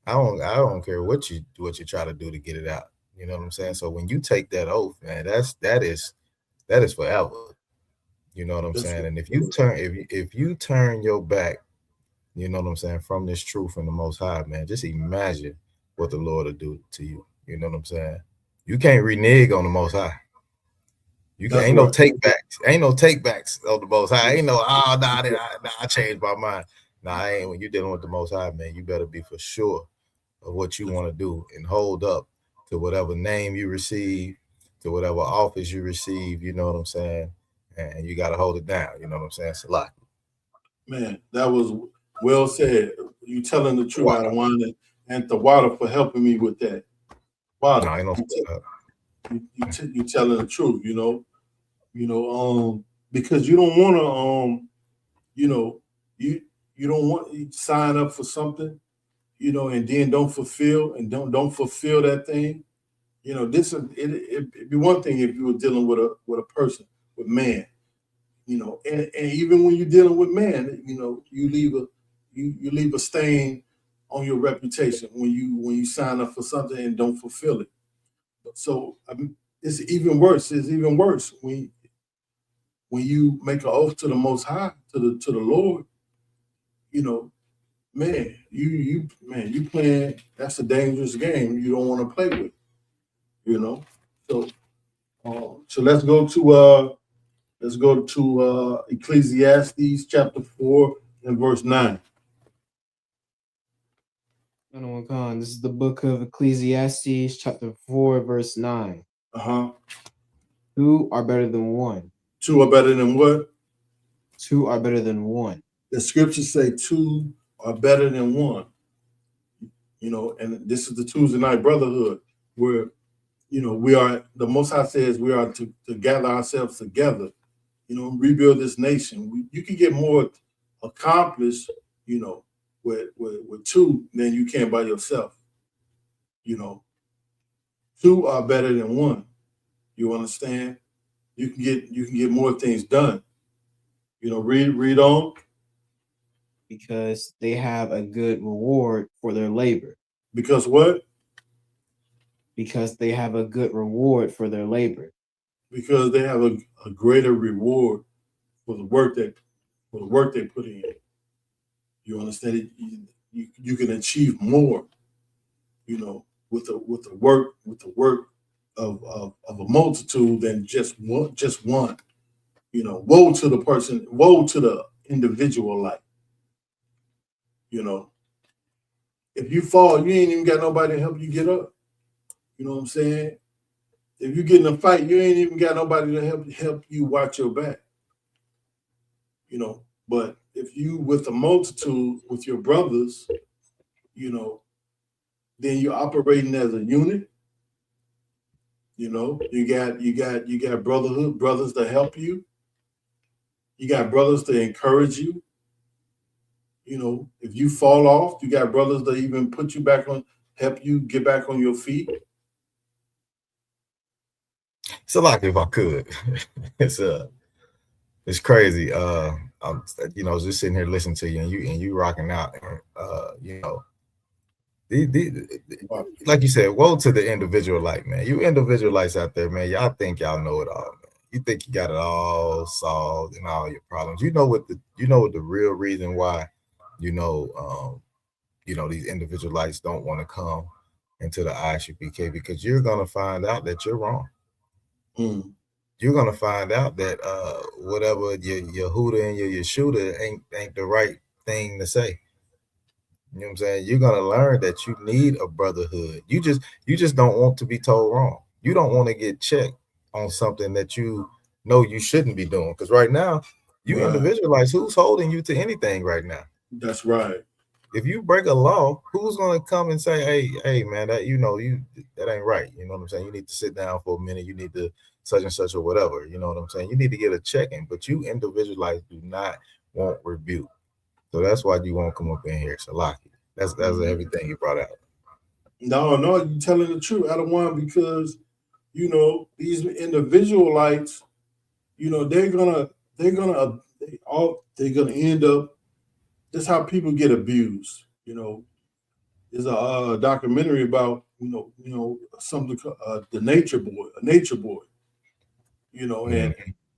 I don't care what you try to do to get it out. You know what I'm saying? So when you take that oath, man, that is forever. You know what I'm saying? And if you turn your back, you know what I'm saying, from this truth from the Most High, man, just imagine what the Lord will do to you. You know what I'm saying? You can't renege on the Most High. Ain't no take backs. Ain't no take backs on the Most High. Ain't no, I changed my mind. Nah, I ain't. When you're dealing with the Most High, man, you better be for sure of what you want to do and hold up to whatever name you receive, to whatever office you receive. You know what I'm saying? And you got to hold it down. You know what I'm saying? Salah. Man, that was well said. You telling the truth, YAHANNA, and the water for helping me with that. Water, No, you telling the truth, you know, because you don't want to, you don't want to sign up for something, you know, and then don't fulfill that thing. You know, it'd be one thing if you were dealing with a person, with man, you know, and even when you're dealing with man, you know, you leave a stain on your reputation when you sign up for something and don't fulfill it. So it's even worse. It's even worse when you make an oath to the Most High, to the Lord. You know, man, you playing. That's a dangerous game. You don't want to play with. You know. So so let's go to Ecclesiastes chapter 4 and verse 9. This is the book of Ecclesiastes, chapter 4, verse 9. Uh-huh. Two are better than one. Two are better than what? Two are better than one. The scriptures say two are better than one. You know, and this is the Tuesday night brotherhood where, you know, we are, the Most High says we are to gather ourselves together, you know, rebuild this nation. You can get more accomplished, you know, with two than you can by yourself. You know, two are better than one. You understand? You can get more things done. You know, read on. Because they have a good reward for their labor. Because what? Because they have a good reward for their labor. Because they have a greater reward for the work they put in. You understand it? You can achieve more, you know, with the work of a multitude than just one. You know, woe to the person, woe to the individual life. You know, if you fall, you ain't even got nobody to help you get up. You know what I'm saying? If you get in a fight, you ain't even got nobody to help you watch your back. You know, but if you with a multitude with your brothers, you know, then you're operating as a unit. You know, you got brotherhood, brothers to help you. You got brothers to encourage you. You know, if you fall off, you got brothers to even put you back on, help you get back on your feet. So like if I could, it's crazy. I'm, you know, just sitting here listening to you and you rocking out, and you know, like you said, woe to the individualite, man. You individualites out there, man. Y'all think y'all know it all, man. You think you got it all solved and all your problems. You know what the real reason why, you know, these individualites don't want to come into the ISUPK, because you're gonna find out that you're wrong. You're gonna find out that whatever your hooter and your shooter ain't the right thing to say. You know what I'm saying? You're gonna learn that you need a brotherhood. You just don't want to be told wrong. You don't want to get checked on something that you know you shouldn't be doing. Because right now, you individualize who's holding you to anything right now. That's right. If you break a law, who's gonna come and say, hey, man, that that ain't right. You know what I'm saying? You need to sit down for a minute. You need to such and such or whatever. You know what I'm saying? You need to get a check-in, but you individualize do not want rebuke. So that's why you won't come up in here. So Lockie, that's everything you brought out. No, you're telling the truth, Adawan, because you know these individualites, you know, they're gonna end up. That's how people get abused. You know, there's a documentary about something the nature boy. You know, and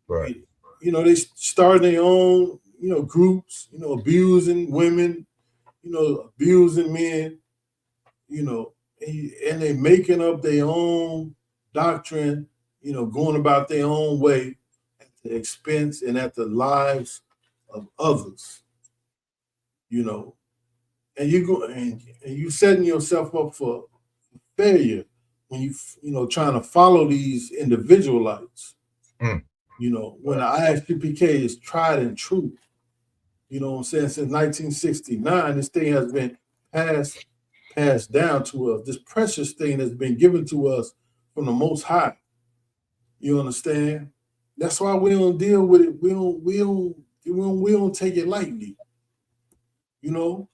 right. You know, they start their own groups. You know, abusing women. You know, abusing men. You know, and they making up their own doctrine. You know, going about their own way at the expense and at the lives of others. You know, and you go and you setting yourself up for failure when you trying to follow these individualites. You know, when the ISUPK is tried and true. You know what I'm saying? Since 1969, this thing has been passed down to us. This precious thing has been given to us from the Most High. You understand? That's why we don't deal with it. We don't take it lightly. You know,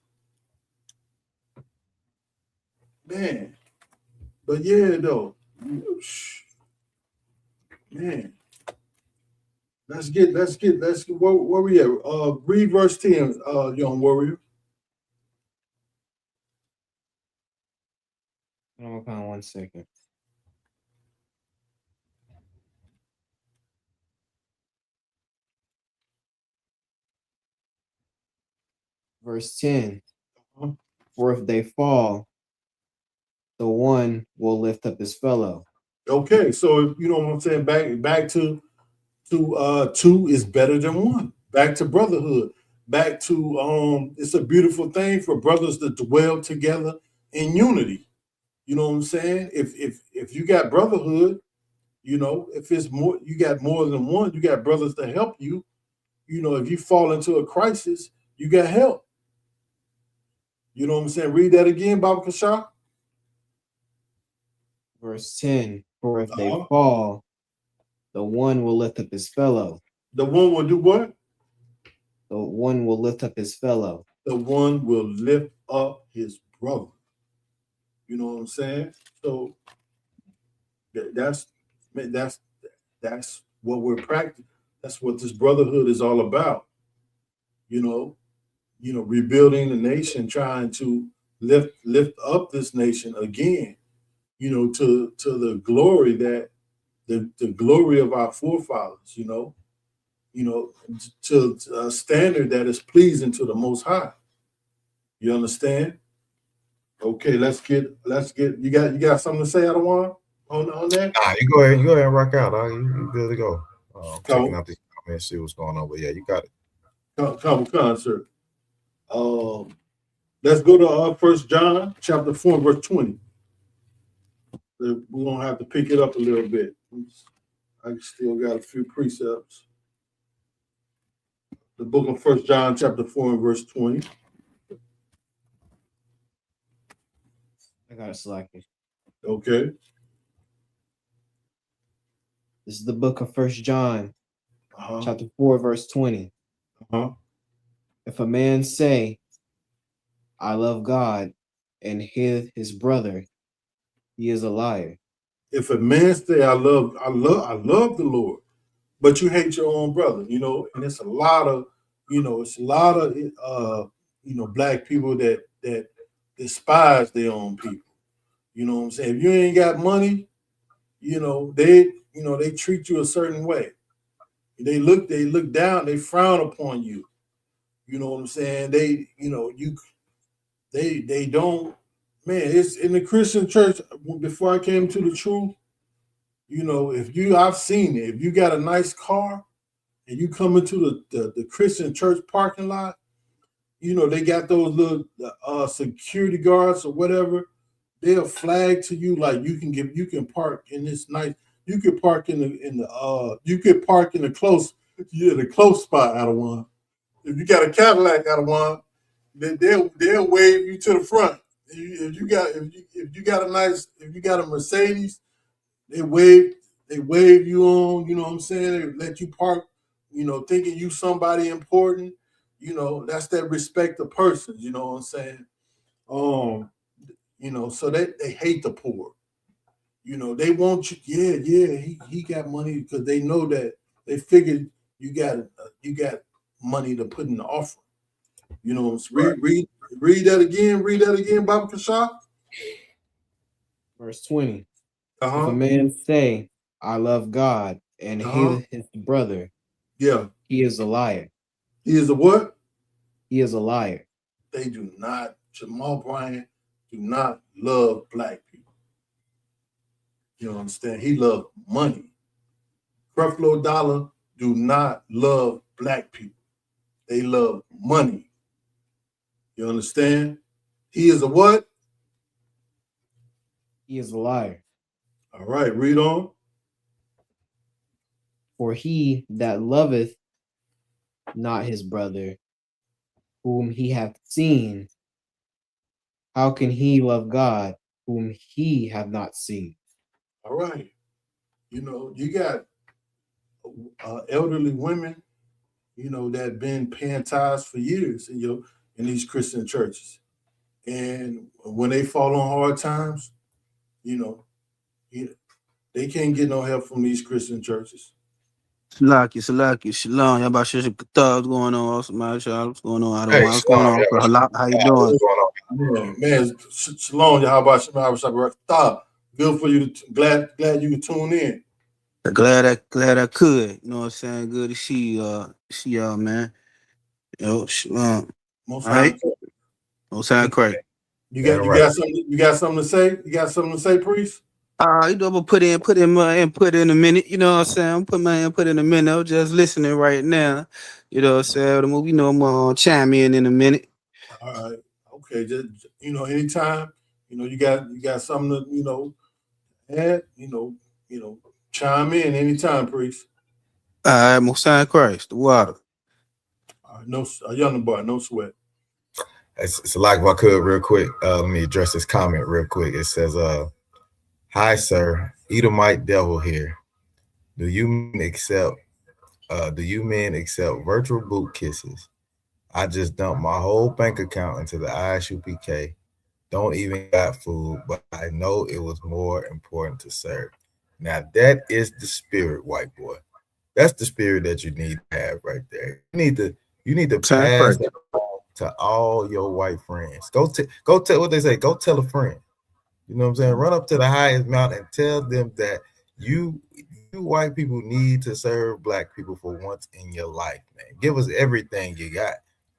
man. But yeah, though, man. Let's get where we at? Read verse 10, young warrior. Hold on 1 second. Verse 10. For if they fall, the one will lift up his fellow. Okay, so you know what I'm saying. Back to two is better than one. Back to brotherhood. Back to it's a beautiful thing for brothers to dwell together in unity. You know what I'm saying? If you got brotherhood, you know, if it's more, you got more than one. You got brothers to help you. You know, if you fall into a crisis, you got help. You know what I'm saying? Read that again, Baba Kasha. Verse 10, for if they fall, the one will lift up his fellow. The one will do what? The one will lift up his fellow. The one will lift up his brother. You know what I'm saying? So that's what we're practicing. That's what this brotherhood is all about. You know, rebuilding the nation, trying to lift up this nation again. You know, to the glory that the glory of our forefathers. You know, to a standard that is pleasing to the Most High. You understand? Okay, let's get. You got something to say, Adawan, on that? Nah, you go ahead and rock out. You good to go. Checking out these comments, see what's going on. But yeah, you got it. Come concert. Let's go to 1 John chapter 4, verse 20. We're gonna have to pick it up a little bit. I still got a few precepts. The book of 1 John chapter 4 and verse 20. I got it selected. Okay. This is the book of 1 John, chapter 4, verse 20. If a man say, I love God, and hate his brother, he is a liar. If a man say, I love the Lord, but you hate your own brother, you know, and it's a lot of black people that despise their own people. You know what I'm saying? If you ain't got money, they treat you a certain way. They look down, they frown upon you. You know what I'm saying? They don't, man, it's in the Christian church. Before I came to the truth, you know, I've seen it. If you got a nice car and you come into the Christian church parking lot, you know, they got those little security guards or whatever. They'll flag to you like you can park in this nice. You could park in the close spot out of one. If you got a Cadillac out of one, then they'll wave you to the front. If you got a Mercedes, they wave you on. You know what I'm saying? They let you park. You know, thinking you somebody important. You know, that's that respect of persons. You know what I'm saying? You know, so they hate the poor. You know, they want you. Yeah, he got money because they know that they figured you got money to put in the offering. You know, read that again. Read that again, Baba Kasha. Verse 20. If a man say, I love God, and hate his brother, he is a liar. He is a what? He is a liar. They do not, Jamal Bryant do not love black people. You understand? He loved money. Creflo Dollar do not love black people. They love money. You understand? He is a what? He is a liar. All right, read on. For he that loveth not his brother, whom he hath seen, how can he love God, whom he hath not seen? All right. You know, you got elderly women, you know, that been paying tithes for years in these Christian churches. And when they fall on hard times, you know, they can't get no help from these Christian churches. Salaki, shalom. Y'all about shit what's going on? What's going on? Hey, What's going on? How you doing? What's going on? Man, shalom, Yahweh. Good for you. Glad you could tune in. Glad I could. You know what I'm saying? Good to see y'all, man. Yo, shalom. Most right. Most High Christ. You got something to say? You got something to say, priest? You know, I'm gonna put in my input in a minute. You know what I'm saying? I'm put my input in a minute. I'm just listening right now. You know what I'm saying? You know, I'm gonna chime in a minute. All right. Okay. Just anytime. You got something to add. Chime in anytime, priest. All right, Most High Christ, the water. All right, no, young boy, no sweat. It's like if I could real quick. Let me address this comment real quick. It says, "Hi, sir, Edomite devil here. Do you men accept virtual boot kisses? I just dumped my whole bank account into the ISUPK. Don't even got food, but I know it was more important to serve." Now that is the spirit, white boy. That's the spirit that you need to have right there. You need to pass that on to all your white friends. Go tell what they say. Go tell a friend. You know what I'm saying? Run up to the highest mountain and tell them that you white people need to serve black people for once in your life, man. Give us everything you got,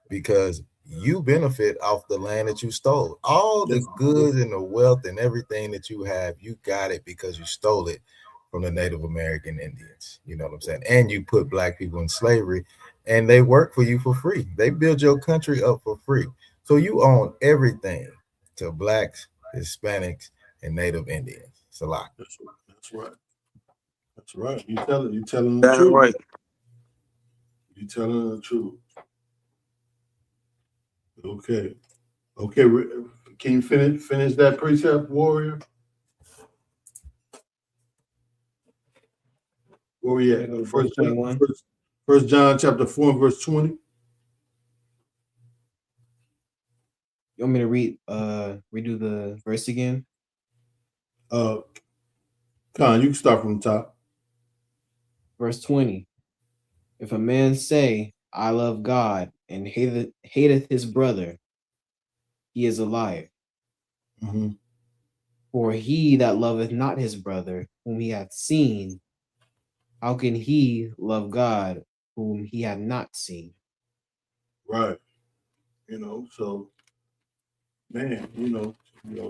because you benefit off the land that you stole. All the goods and the wealth and everything that you have, you got it because you stole it from the Native American Indians. You know what I'm saying? And you put black people in slavery, and they work for you for free. They build your country up for free. So you own everything to blacks, Hispanics, and Native Indians. Salah. That's right. That's right. You telling the truth. Right. You telling the truth. Okay. Can you finish that precept, warrior? Where we at? First John chapter 4 and verse 20. You want me to redo the verse again? Con, you can start from the top. Verse 20. If a man say, I love God, and hateth his brother, he is a liar. Mm-hmm. For he that loveth not his brother, whom he hath seen, how can he love God, whom he hath not seen? Right. So, man,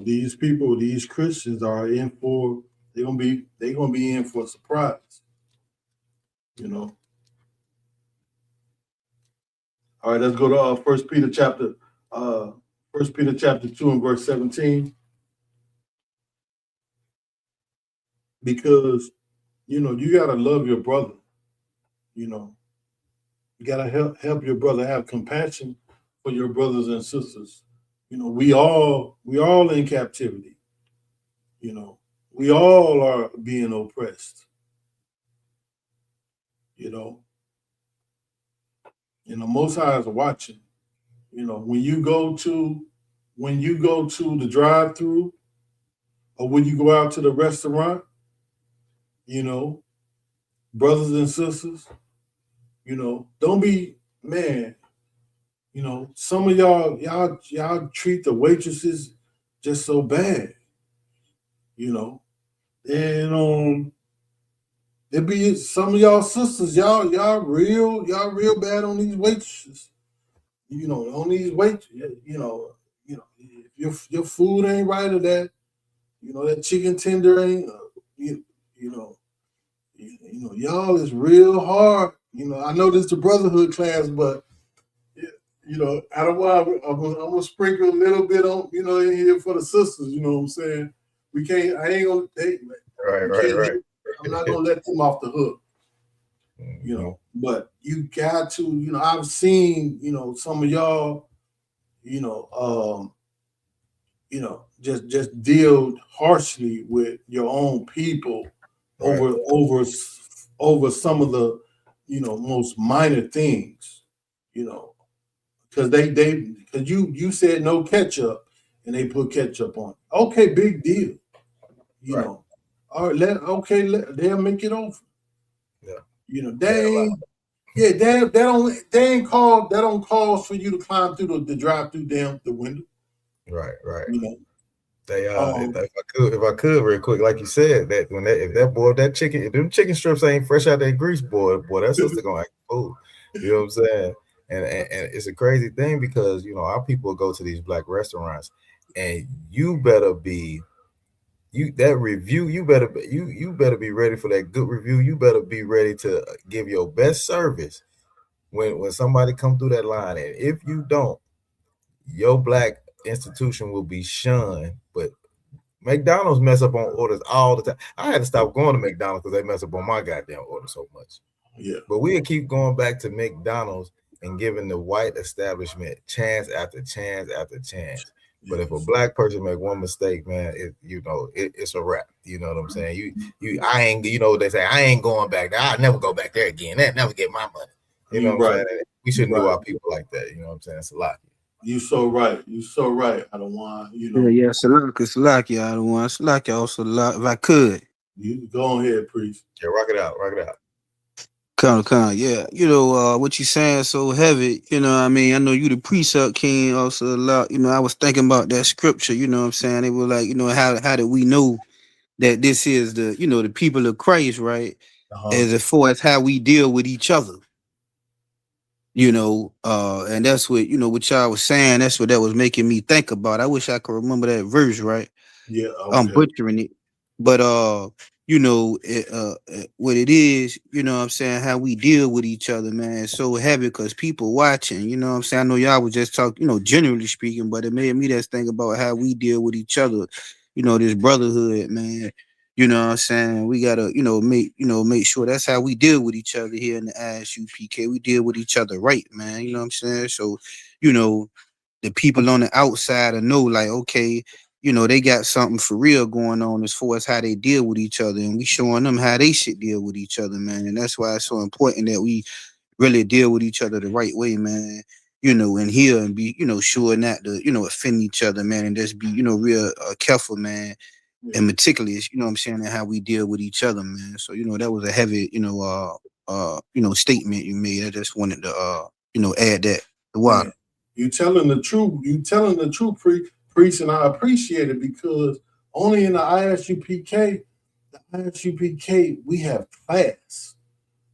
these people, these Christians are in for, they're gonna be in for a surprise. All right, let's go to 1 Peter chapter 2 and verse 17. Because you gotta love your brother. You gotta help your brother, have compassion for your brothers and sisters. We all in captivity. We all are being oppressed. Most High is watching. When you go to the drive-through, or when you go out to the restaurant, brothers and sisters, don't be, man. Some of y'all treat the waitresses just so bad. And it be some of y'all sisters, y'all real bad on these waitresses. On these waitresses, if your food ain't right, or that, that chicken tender ain't, y'all is real hard. I know this is the brotherhood class, but I don't want. I'm gonna sprinkle a little bit on, in here for the sisters. You know what I'm saying? We can't. I ain't gonna. Right. I'm not gonna let them off the hook. But you got to. I've seen. Some of y'all. Just deal harshly with your own people over some of the most minor things. Because because you said no ketchup and they put ketchup on it. Okay, big deal. All right, they'll make it over. Yeah. That don't cause for you to climb through the drive-through the window. Right. They if I could real quick, like you said, that if them chicken strips ain't fresh out that grease, boy, that sister gonna act a fool. You know what I'm saying? And it's a crazy thing because our people go to these black restaurants, and you better be you better be ready for that good review. You better be ready to give your best service when somebody come through that line. And if you don't, your black institution will be shunned. But McDonald's mess up on orders all the time. I had to stop going to McDonald's because they mess up on my goddamn order so much. Yeah. But we'll keep going back to McDonald's and giving the white establishment chance after chance after chance. But if a black person make one mistake, man, it's a wrap. You know what I'm saying? I ain't, they say I ain't going back there. I'll never go back there again. That never get my money. You know what I'm saying? We shouldn't do our people like that. You know what I'm saying? It's a lot. You so right. You so right. I don't want, Yeah, Salaki, I don't want Salaki also if I could. You go on ahead, priest. Yeah, rock it out. Yeah. What you saying so heavy, what I mean? I know you the precept king also a lot. I was thinking about that scripture, you know what I'm saying? They were like, how did we know that this is the people of Christ, right? As far as how we deal with each other. And that's what what y'all was saying. That's what that was making me think about. I wish I could remember that verse, right? Yeah, okay. I'm butchering it, but what it is, what I'm saying, how we deal with each other, man, it's so heavy because people watching. What I'm saying, I know y'all was just talking, generally speaking, but it made me just think about how we deal with each other. This brotherhood, man. What I'm saying? We gotta, make sure that's how we deal with each other here in the ISUPK. We deal with each other right, man. You know what I'm saying? So, the people on the outside know, like, okay, they got something for real going on as far as how they deal with each other, and we showing them how they should deal with each other, man. And that's why it's so important that we really deal with each other the right way, man. And here and be, sure not to, offend each other, man, and just be, real careful, man. And meticulous, what I'm saying, and how we deal with each other, man. So, that was a heavy, statement you made. I just wanted to, add that the water. Man, you telling the truth. You telling the truth, priest, and I appreciate it because only in the ISUPK, we have class.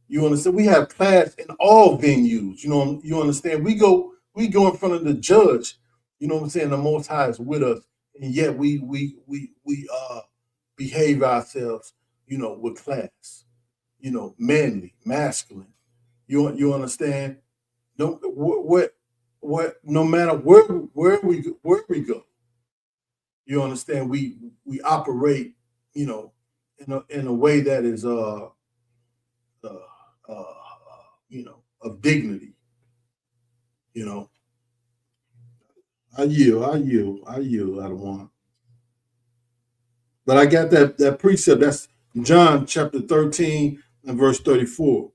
You understand? We have class in all venues. You understand? We go in front of the judge. You know what I'm saying? The Most High is with us. And yet we behave ourselves, with class, manly, masculine. You understand? No, no matter where we go, you understand? We operate, in a way that is of dignity. I yield. I don't want. But I got that precept. That's John chapter 13 and verse 34.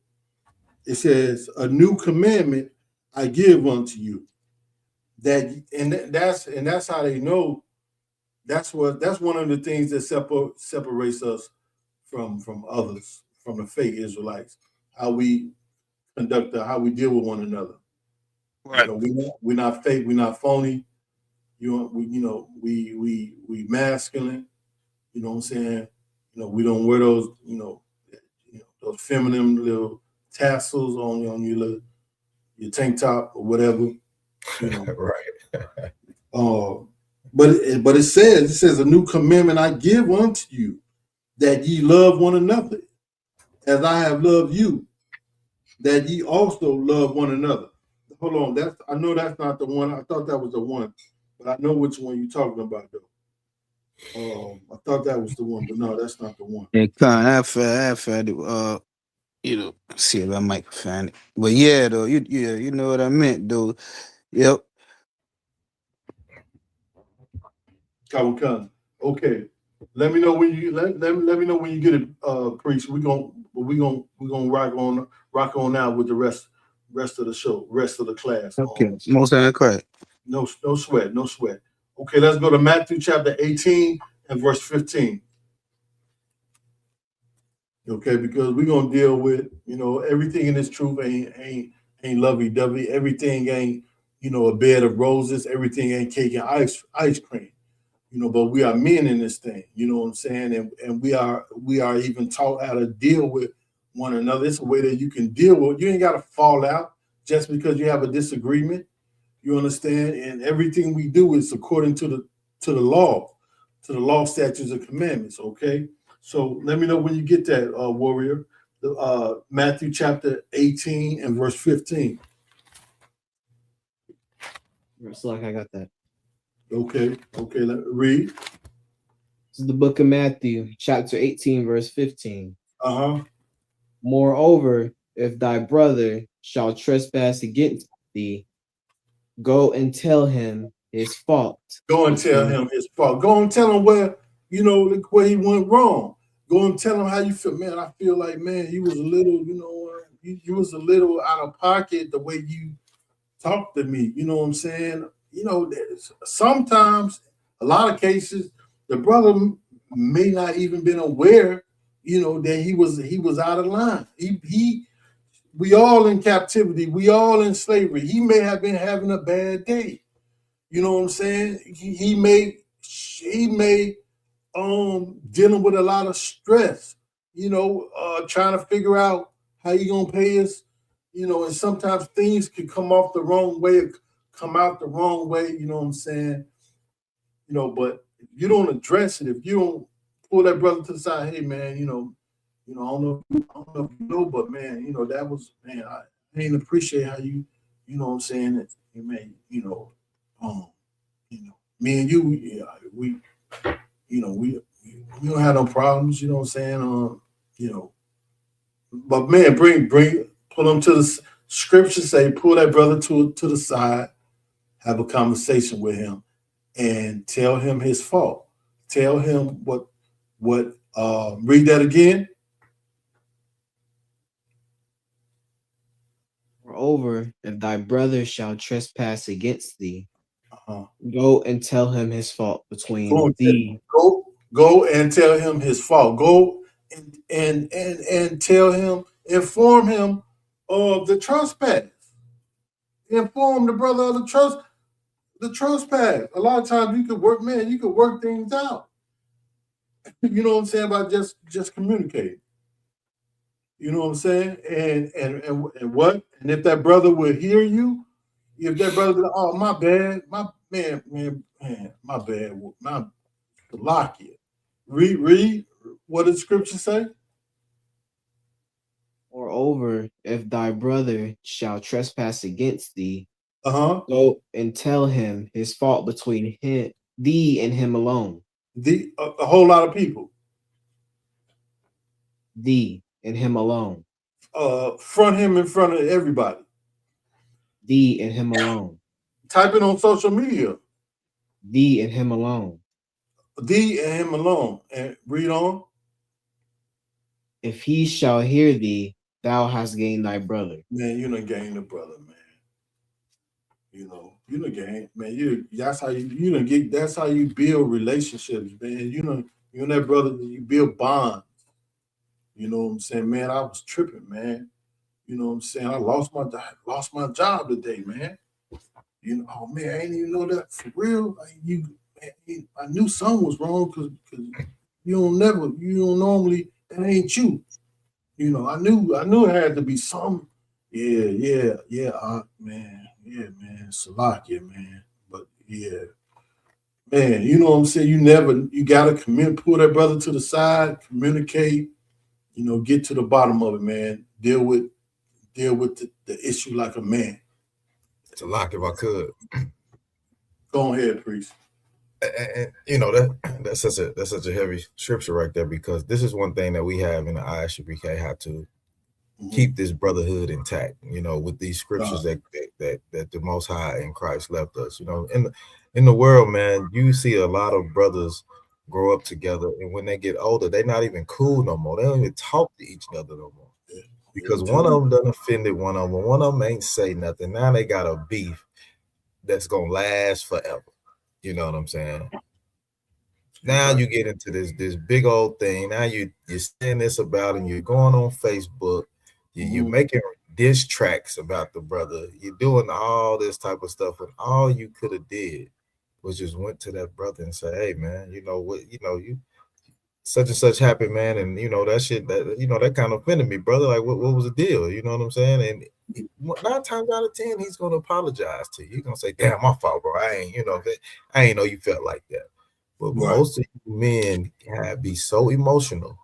It says, "A new commandment I give unto you." That's how they know. That's one of the things that separates us from others, from the fake Israelites. How we conduct, how we deal with one another. Right. We're not fake. We're not phony. We masculine. You know what I'm saying? We don't wear those, those feminine little tassels on your tank top or whatever. Right. But it says a new commandment I give unto you, that ye love one another, as I have loved you, that ye also love one another. Hold on, I know that's not the one. I thought that was the one. But I know which one you're talking about, though. I thought that was the one, but no, that's not the one. Yeah, I found it. See if I might find it. But yeah, though, you know what I meant, though. Yep. Come. Okay. Let me know when you let me know when you get it, priest. We're gonna rock on out with the rest of the show, rest of the class. Okay. Most of correct. No sweat. Okay, let's go to Matthew chapter 18 and verse 15. Okay, because we're gonna deal with, everything in this truth ain't lovey-dovey. Everything ain't, a bed of roses. Everything ain't cake and ice cream. But we are men in this thing, you know what I'm saying? And we are even taught how to deal with one another. It's a way that you can deal with. You ain't got to fall out. just because you have a disagreement. You understand? And everything we do is according to the law, statutes, and commandments. Okay. So let me know when you get that, warrior. Matthew chapter 18 and verse 15. It's like I got that. Okay. Okay. Read. This is the book of Matthew, chapter 18, verse 15. Uh-huh. Moreover, if thy brother shall trespass against thee, go and tell him his fault. Go and tell him his fault. Go and tell him where he went wrong. Go and tell him how you feel. Man, I feel like, man, you was a little, you was a little out of pocket the way you talked to me. You know what I'm saying? Sometimes, a lot of cases, the brother may not even been aware, that he was out of line. We all in captivity. We all in slavery. He may have been having a bad day. You know what I'm saying? He may dealing with a lot of stress, trying to figure out how you gonna pay us, and sometimes things can come out the wrong way, you know what I'm saying? But if you don't address it, if you don't pull that brother to the side, hey man, I don't know if you know, but man, that was, man, I didn't appreciate how you know what I'm saying, that man, me and you, we don't have no problems, you know what I'm saying? But man, pull them to the scripture, say, pull that brother to the side, have a conversation with him, and tell him his fault. Tell him what read that again. Moreover, if thy brother shall trespass against thee, go and tell him his fault between thee. Go and tell him his fault. Go and tell him, inform him of the trespass. Inform the brother of the trespass. A lot of times you could work things out. You know what I'm saying? By just communicating. You know what I'm saying? And what? And if that brother will hear you, if that brother, oh, my bad, my bad, my lock it. Read what does scripture say? Moreover, if thy brother shall trespass against thee, go and tell him his fault between thee and him alone. A whole lot of people. Thee and him alone. Front him in front of everybody. Thee and him alone. Type it on social media. Thee and him alone. Thee and him alone. And read on. If he shall hear thee, thou hast gained thy brother. Man, you done gained a brother, man. You done gained, man. That's how you build relationships, man. You and that brother, you build bonds. You know what I'm saying, man? I was tripping, man. You know what I'm saying? I lost my job today, man. Oh man, I didn't even know that for real. I knew something was wrong because you don't normally, that ain't you. I knew it had to be some. Yeah, man. Yeah, man. Salakia, man. But yeah. Man, you know what I'm saying? You gotta pull that brother to the side, communicate, get to the bottom of it, man. Deal with the issue like a man. Salak, if I could. Go ahead, priest. And that's such a heavy scripture right there, because this is one thing that we have in the ISUPK, how to keep this brotherhood intact, with these scriptures that the Most High in Christ left us. In the world, man, you see a lot of brothers grow up together, and when they get older, they're not even cool no more. They don't even talk to each other no more, because one of them done offended one of them. One of them ain't say nothing. Now they got a beef that's gonna last forever. You know what I'm saying? Now you get into this big old thing. Now you're saying this about, and you're going on Facebook. You're making diss tracks about the brother. You're doing all this type of stuff, and all you could have did was just went to that brother and say, "Hey, man, you such and such happened, man, and that shit that kind of offended me, brother. Like, what was the deal? You know what I'm saying?" And 9 times out of 10, he's gonna apologize to you. He's gonna say, "Damn, my fault, bro. I ain't know you felt like that." But Right. most of you men be so emotional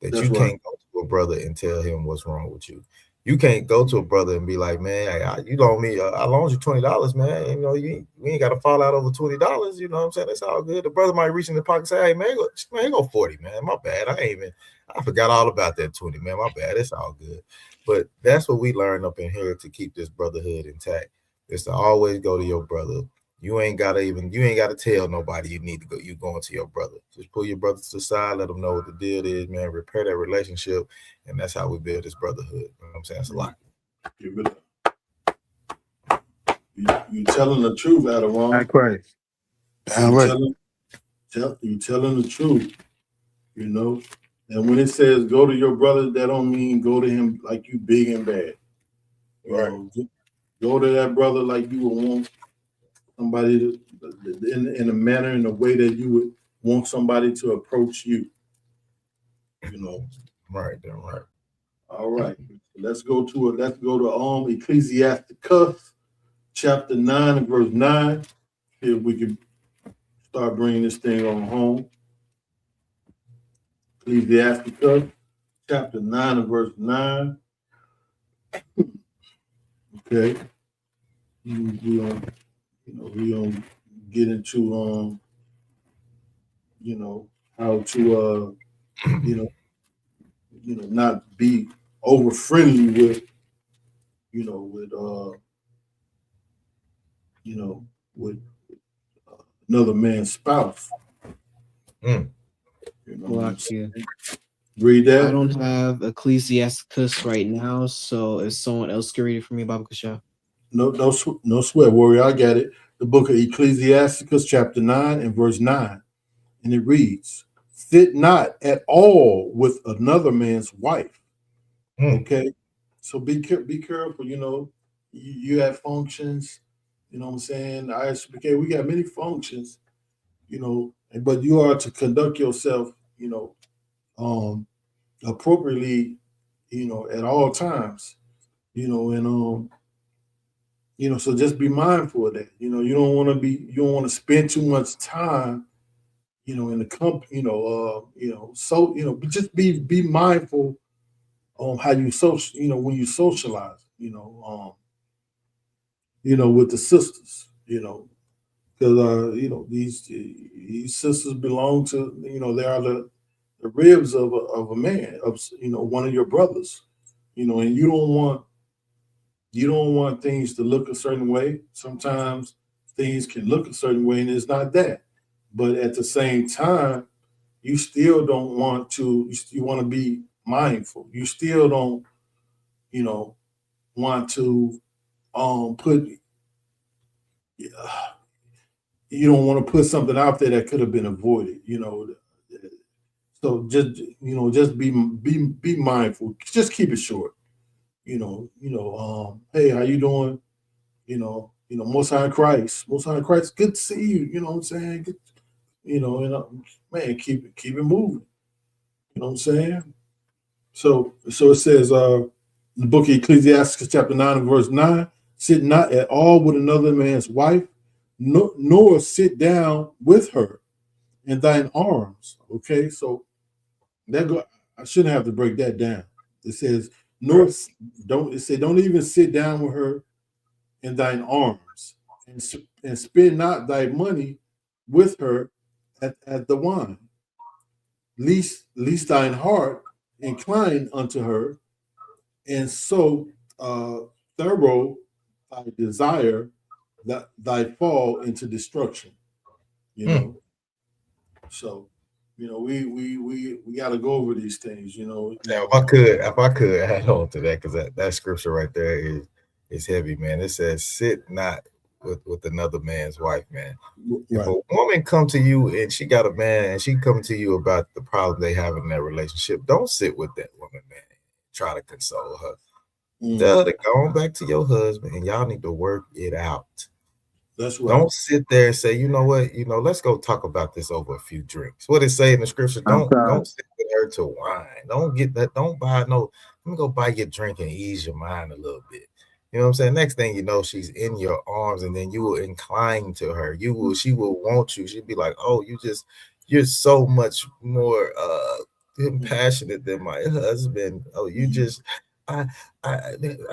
that That's you right. can't go to a brother and tell him what's wrong with you. You can't go to a brother and be like, "Man, you loan me, I loaned you $20, man. You know, we ain't got to fall out over $20. You know what I'm saying? It's all good." The brother might reach in the pocket and say, "Hey, man, go 40, man. My bad. I forgot all about that 20, man. My bad. It's all good." But that's what we learn up in here to keep this brotherhood intact. Is to always go to your brother. You ain't gotta tell nobody you need to go. You going to your brother. Just pull your brother to the side, let them know what the deal is, man. Repair that relationship, and that's how we build this brotherhood. You know what I'm saying? It's a lot. You telling the truth, Adam. Christ. All right. You telling the truth, you know. And when it says go to your brother, that don't mean go to him like you big and bad. You know, go to that brother like you would want somebody to, in a manner, in a way that you would want somebody to approach you. You know. Right, then right. All right. Let's go to Ecclesiasticus chapter 9 and verse 9. Here we can start bringing this thing on home. Ecclesiasticus chapter 9 and verse 9. Okay. We don't get into how to not be over friendly with another man's spouse. Read that. I don't have Ecclesiasticus right now, so if someone else can read it for me, Baba Kasha. No sweat, warrior. I got it. The book of Ecclesiasticus, chapter 9 and verse 9. And it reads, "Sit not at all with another man's wife." Okay. So be careful, you have functions, you know what I'm saying? ISUPK, we got many functions, but you are to conduct yourself, appropriately, at all times, and so just be mindful of that. You don't want to spend too much time, in the company, but just be mindful on how you social, when you socialize, with the sisters, because these sisters belong to, they are the ribs of a man, of one of your brothers, and you don't want things to look a certain way. Sometimes things can look a certain way and it's not that. But at the same time, you still don't want to, you want to be mindful. You still don't, want to put, you don't want to put something out there that could have been avoided, So just be mindful. Just keep it short. Hey, how you doing? Most High Christ, good to see you. You know what I'm saying? Good, man, keep it moving. You know what I'm saying? So it says, the book of Ecclesiastes, chapter 9 and verse 9, "Sit not at all with another man's wife, nor sit down with her in thine arms." Okay, so I shouldn't have to break that down. It says, don't even sit down with her in thine arms, and spend not thy money with her at the wine, lest thine heart incline unto her, and so thorough thy desire that thy fall into destruction. So we got to go over these things. Now, if I could add on to that, because that scripture right there is heavy, man. It says, "Sit not with another man's wife," man. Right. If a woman come to you and she got a man and she come to you about the problem they have in their relationship, don't sit with that woman, man. Try to console her. Tell her to go on back to your husband and y'all need to work it out. That's right. Don't sit there and say, "You know what? Let's go talk about this over a few drinks." What it say in the scripture? Don't sit with her to wine. Don't get that. Don't buy no. Let me go buy your drink and ease your mind a little bit. You know what I'm saying? Next thing you know, she's in your arms, and then you will incline to her. She will want you. She'd be like, oh, you're so much more passionate than my husband. Oh, you just I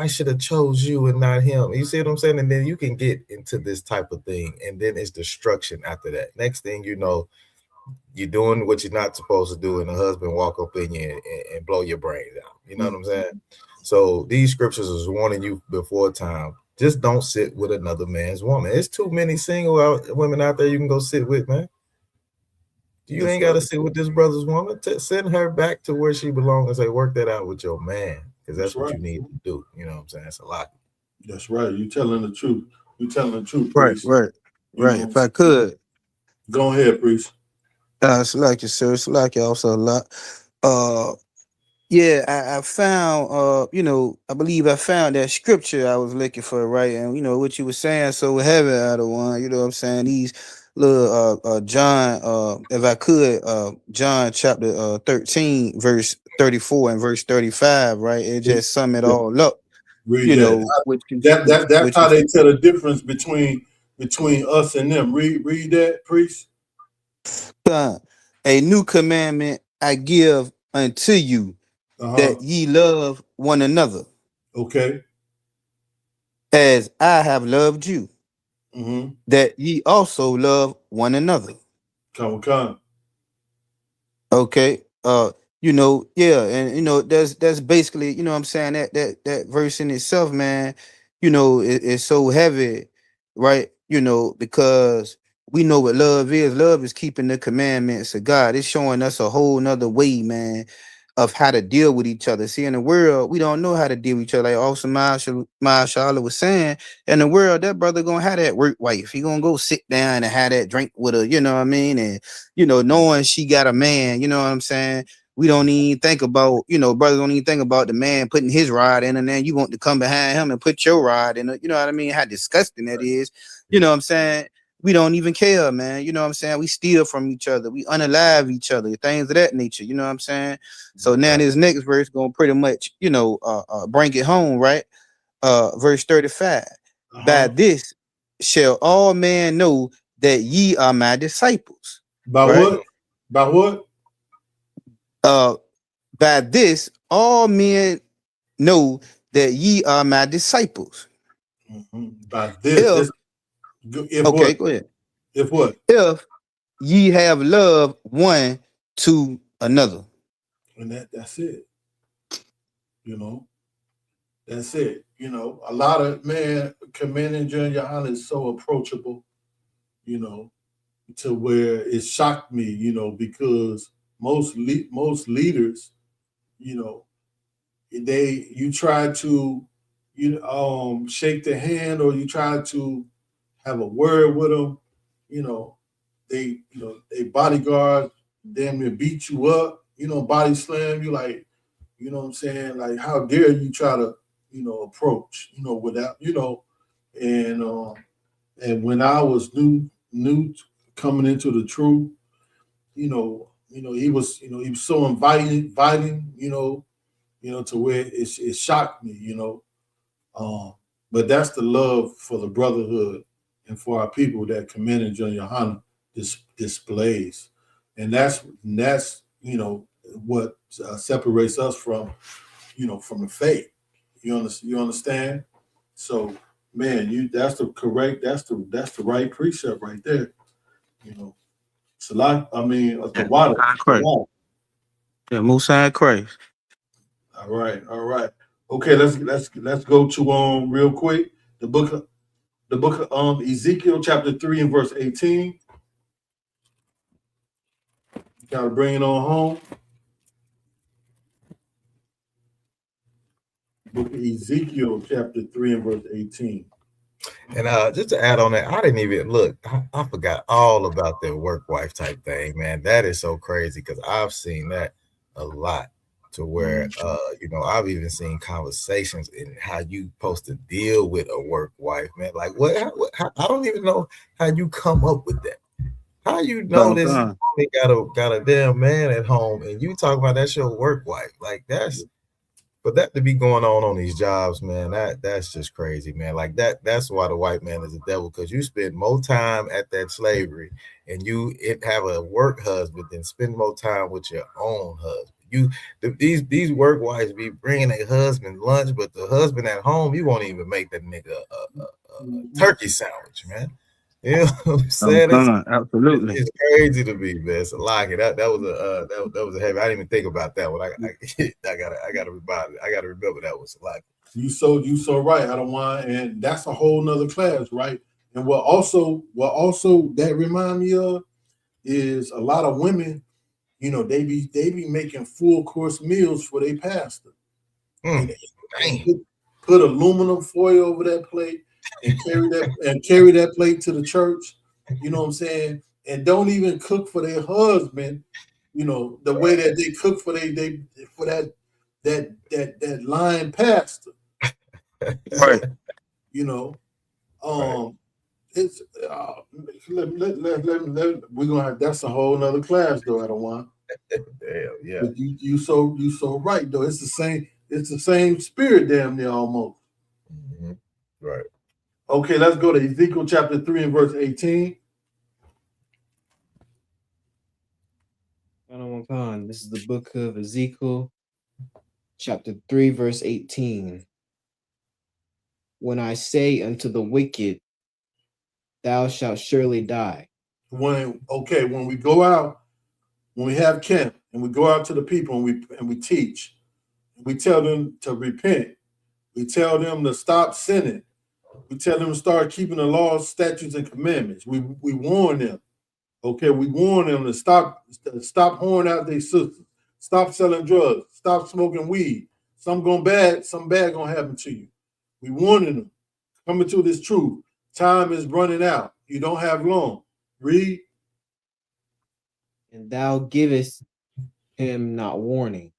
should have chose you and not him. You see what I'm saying? And then you can get into this type of thing, and then it's destruction after that. Next thing you know, you're doing what you're not supposed to do, and the husband walk up in you and blow your brains out. You know what I'm saying? So these scriptures is warning you before time. Just don't sit with another man's woman. There's too many single women out there you can go sit with, man. You ain't got to sit with this brother's woman. Send her back to where she belongs and say, work that out with your man, because that's what you need to do. You know what I'm saying? It's a lot. That's right. You telling the truth. You telling the truth, Right, priest. right, right. If I could, go ahead, priest. it's like you, sir. It's like you also a lot. Yeah, I found, I believe I found that scripture I was looking for, right? And what you were saying, so heavy out of one, you know what I'm saying? These little John, if I could, John chapter 13, verse 34 and verse 35, right? It just sum it all up. Read that. That's how they tell the difference between us and them. Read that, priest. A new commandment I give unto you, that ye love one another. Okay. As I have loved you, that ye also love one another. Come. Okay. And that's basically, what I'm saying, that verse in itself, man, it's so heavy, right? Because we know what love is. Love is keeping the commandments of God. It's showing us a whole nother way, man, of how to deal with each other. See, in the world, we don't know how to deal with each other. Like also Mashallah was saying, in the world, that brother gonna have that work wife. He gonna go sit down and have that drink with her, you know what I mean? And, knowing she got a man, you know what I'm saying? We don't even think about, brothers don't even think about the man putting his rod in, and then you want to come behind him and put your rod in, you know what I mean? How disgusting that is, you know what I'm saying? We don't even care, man. You know what I'm saying? We steal from each other. We unalive each other, things of that nature. You know what I'm saying? So now this next verse gonna pretty much, bring it home, right? Verse 35. By this shall all men know that ye are my disciples. By right? what? By what? By this all men know that ye are my disciples. By this. If okay, what? Go ahead. If what? If ye have love one to another. And that's it. That's it. A lot of Commanding Junior YAHANNA is so approachable, to where it shocked me, because most leaders, you try to, shake their hand, or you try to have a word with them, they bodyguard damn near beat you up, body slam you, like, you know what I'm saying? Like, how dare you try to, approach, without, and when I was new coming into the truth, he was so inviting, to where it shocked me, but that's the love for the brotherhood and for our people that Commanding Junior YAHANNA displays, and that's what separates us from the faith. You understand? So, man, that's the right precept right there. It's a lot. I mean, the water. Yeah, Musa Christ. All right. Okay, let's go to real quick the book of Ezekiel chapter 3 and verse 18. Gotta bring it on home. Book of Ezekiel chapter 3 and verse 18. And just to add on that, I didn't even look. I forgot all about that work wife type thing, man. That is so crazy, because I've seen that a lot, to where I've even seen conversations in how you supposed to deal with a work wife, man. Like what I don't even know how you come up with that. How you know this got a damn man at home, and you talk about that's your work wife? Like that's But that to be going on these jobs, man, that's just crazy, man. Like that's why the white man is the devil, because you spend more time at that slavery and you have a work husband than spend more time with your own husband. These work wives be bringing a husband lunch, but the husband at home, you won't even make that nigga a turkey sandwich, man. You know what I'm saying? Absolutely. It's crazy to me, man. It's a lie. That was a heavy. I didn't even think about that one. I gotta remind. I gotta remember that was a lie. You so right. I don't want, and that's a whole nother class, right? And what also that remind me of is a lot of women, you know, they be making full course meals for their pastor. And put aluminum foil over that plate and carry that plate to the church. You know what I'm saying? And don't even cook for their husband, you know, the way that they cook for that lying pastor. Right. You know, it's we're gonna have, that's a whole nother class though. I don't want. Damn, yeah. But you so right though. It's the same spirit damn near almost. Mm-hmm. Right. Okay, let's go to Ezekiel chapter 3 and verse 18. This is the book of Ezekiel, chapter 3, verse 18. When I say unto the wicked, thou shalt surely die. When we go out, when we have camp and we go out to the people and we teach, we tell them to repent. We tell them to stop sinning. We tell them to start keeping the laws, statutes, and commandments. We warn them. Okay, we warn them to stop whoring out their sisters, stop selling drugs, stop smoking weed. Something bad gonna happen to you. We warning them. Coming to this truth. Time is running out. You don't have long. Read. And thou givest him not warning.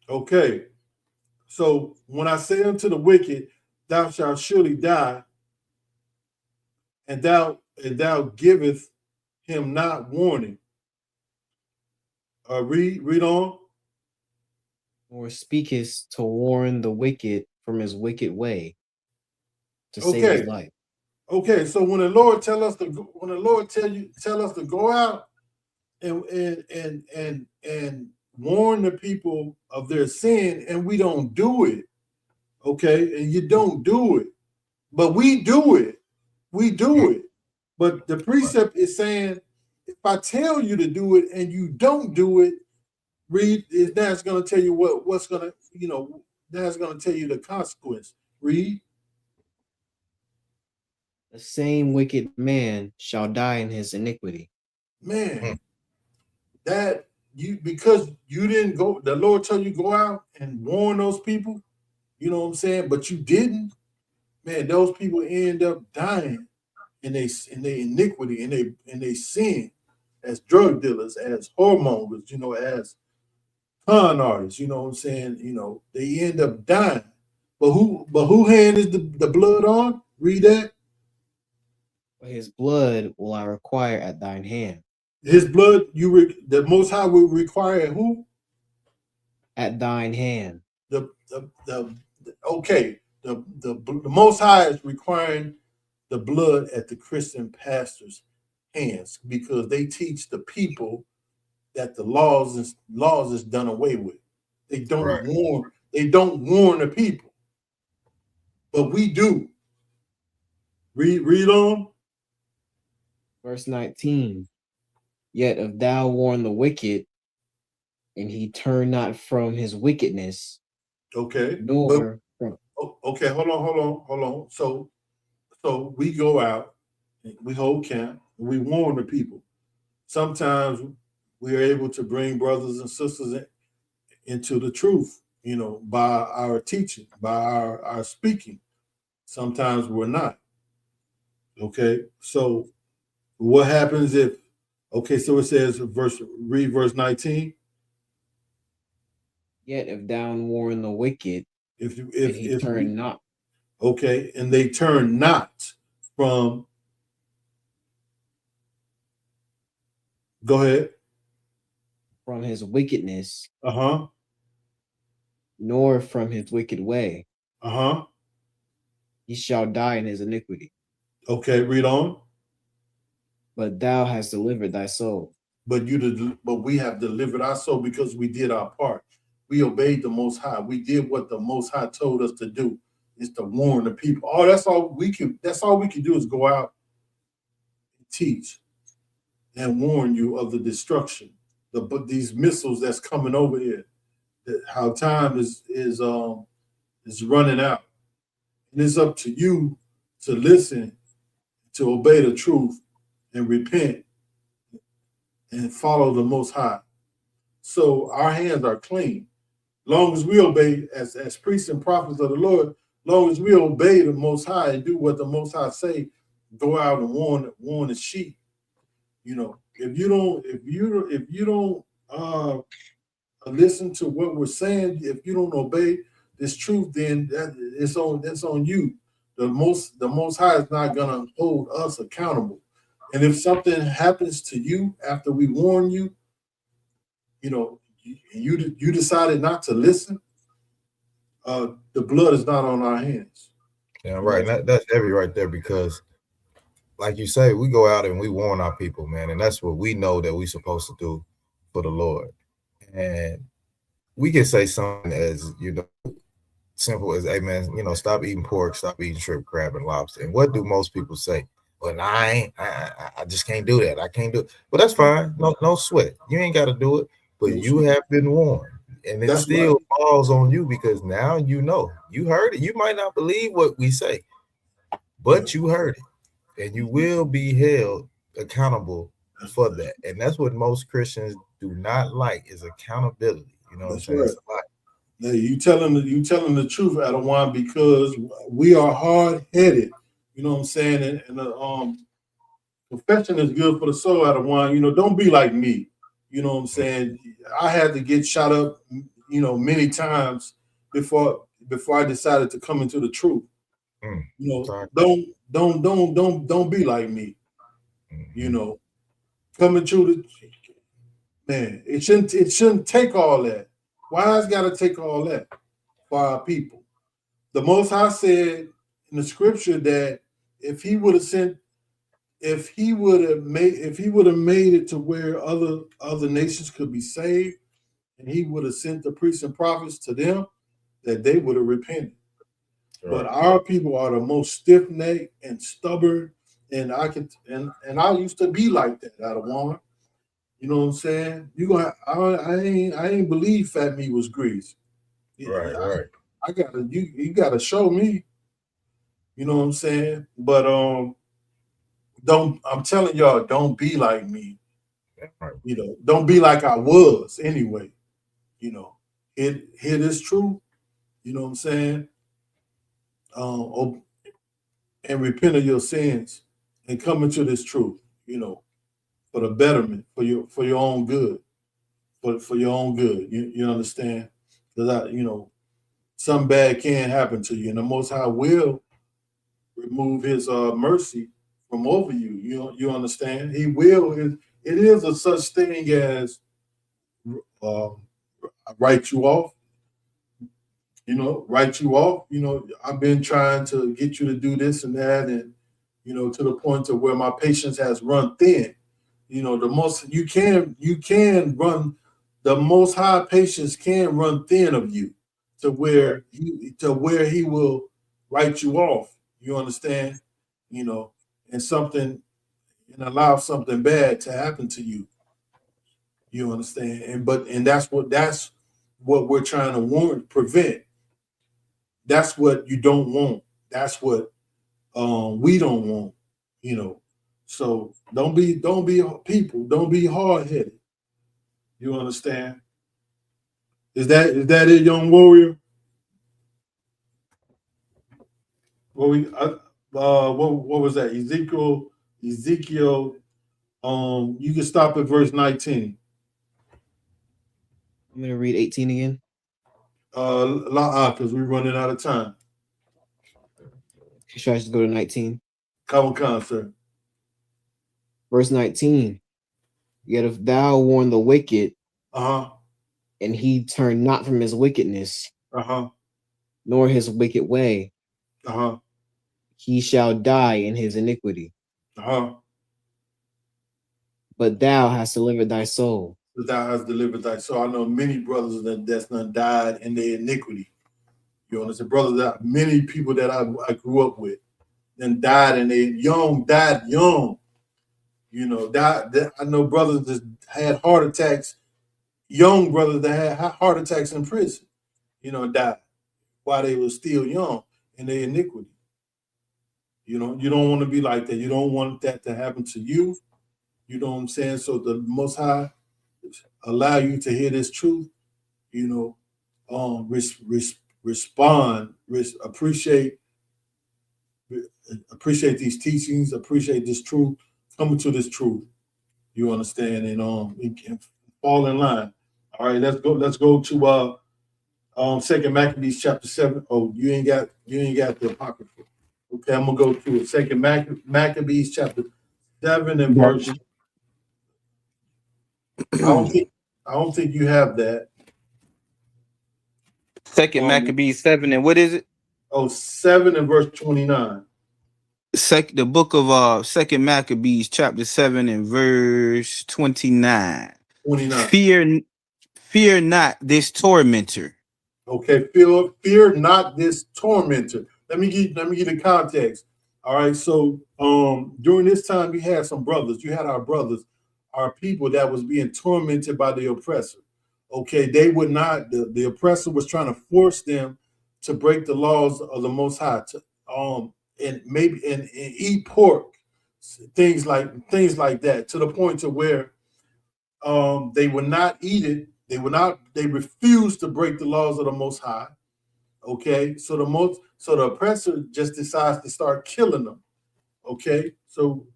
Okay. So when I say unto the wicked, thou shalt surely die, and thou giveth him not warning. Read on. Or speakest to warn the wicked from his wicked way, to save his life. Okay, so when the Lord tell us to go out and warn the people of their sin, and we don't do it, okay, and you don't do it, but we do it, but the precept is saying, if I tell you to do it and you don't do it, read, that's going to tell you what's going to, you know, that's going to tell you the consequence. Read. The same wicked man shall die in his iniquity. Man, that because you didn't go, the Lord told you go out and warn those people, you know what I'm saying, but you didn't, man, those people end up dying in their iniquity, in they sin, as drug dealers, as whoremongers, you know, as con artists, you know what I'm saying, you know, they end up dying. But who hand is the blood on? Read that. His blood will I require at thine hand. His blood, the Most High will require who? At thine hand. The Most High is requiring the blood at the Christian pastors' hands, because they teach the people that the laws is done away with. They don't warn. They don't warn the people, but we do. Read on. Verse 19. Yet if thou warn the wicked, and he turn not from his wickedness. Okay. Nor okay, hold on. So we go out, we hold camp, and we warn the people. Sometimes we are able to bring brothers and sisters into the truth, you know, by our teaching, by our speaking. Sometimes we're not. Okay, so what happens if? Okay, so it says read verse 19. Yet if thou warn the wicked, if he turn not. Okay, and they turn not from. Go ahead. From his wickedness. nor from his wicked way. Uh-huh. He shall die in his iniquity. Okay, read on. But thou hast delivered thy soul. But we have delivered our soul because we did our part. We obeyed the Most High. We did what the Most High told us to do, is to warn the people. Oh, that's all we can do is go out and teach and warn you of the destruction, these missiles that's coming over here. How time is running out, and it's up to you to listen, to obey the truth, and repent and follow the Most High. So our hands are clean. Long as we obey as priests and prophets of the Lord, long as we obey the Most High and do what the Most High say, go out and warn the sheep. You know, if you don't listen to what we're saying, if you don't obey this truth, then that's on you. The most High is not gonna hold us accountable. And if something happens to you after we warn you, you know, you decided not to listen, the blood is not on our hands. Yeah, right. That's heavy right there, because like you say, we go out and we warn our people, man, and that's what we know that we're supposed to do for the Lord. And we can say something as, you know, simple as, hey man, you know, stop eating pork, stop eating shrimp, crab, and lobster. And what do most people say? Well, I just can't do that. I can't do it. Well, that's fine. No sweat. You ain't got to do it, but you have been warned. And it still falls on you, because now you know. You heard it. You might not believe what we say, but you heard it. And you will be held accountable for that. And that's what most Christians do not like, is accountability. You know what I'm saying? Right. Yeah, you telling the truth, Adawan, because we are hard-headed. You know what I'm saying? And confession is good for the soul, Adawan. You know, don't be like me. You know what I'm saying? I had to get shot up, you know, many times before I decided to come into the truth. You know, don't be like me. You know, coming through the man, it shouldn't take all that. Why has got to take all that for our people? The Most High said in the scripture that if he would have made it to where other nations could be saved, and he would have sent the priests and prophets to them, that they would have repented. Right. But our people are the most stiff-necked and stubborn, and I used to be like that, Adawan. You know what I'm saying? I ain't believe fat meat was grease. Right. You gotta show me. You know what I'm saying? But I'm telling y'all, don't be like me. Right. You know, don't be like I was anyway. You know, hear this truth. You know what I'm saying? And repent of your sins and come into this truth. You know, for the betterment, for your own good, for your own good. You understand? Because you know, something bad can happen to you, and the Most High will remove His mercy from over you. You understand? He will. It is a such thing as write you off. You know, write you off. You know, I've been trying to get you to do this and that, and you know, to the point to where my patience has run thin. You know, you can run, the Most High patience can run thin of you to where he will write you off. You understand? You know, and allow something bad to happen to you. You understand? And that's what we're trying to prevent. That's what you don't want. That's what we don't want. You know. So don't be people. Don't be hard-headed. You understand? Is that it, young warrior? What was that? Ezekiel. You can stop at verse 19. I'm gonna read 18 again. Because we're running out of time. Should I just go to 19? Come on, sir. Verse 19. Yet if thou warn the wicked, and he turn not from his wickedness, nor his wicked way. He shall die in his iniquity. But thou hast delivered thy soul. But thou hast delivered thy soul. I know many brothers that's not died in their iniquity. You understand? Brothers, that many people that I grew up with, then died and they died young. You know, I know brothers that had heart attacks, young brothers that had heart attacks in prison, you know, died while they were still young in their iniquity. You know, you don't want to be like that. You don't want that to happen to you. You know what I'm saying? So the Most High allow you to hear this truth, you know, respond, appreciate these teachings, appreciate this truth, coming to this truth. You understand, and fall in line. All right, let's go to Second Maccabees chapter 7. Oh, you ain't got the apocrypha. Okay, I'm gonna go to it. Second Maccabees chapter 7 and verse. I don't think you have that. Second Maccabees 7 and what is it? 7 and verse 29. The book of Second Maccabees chapter 7 and verse 29. 29. Fear not this tormentor. Okay, fear not this tormentor. Let me give the context. All right, so during this time, we had some brothers. You had our brothers, our people that was being tormented by the oppressor. Okay, they would not. The oppressor was trying to force them to break the laws of the Most High, and eat pork, things like that, to the point to where they would not eat it. They refused to break the laws of the Most High. Okay, so the oppressor just decides to start killing them. Okay, so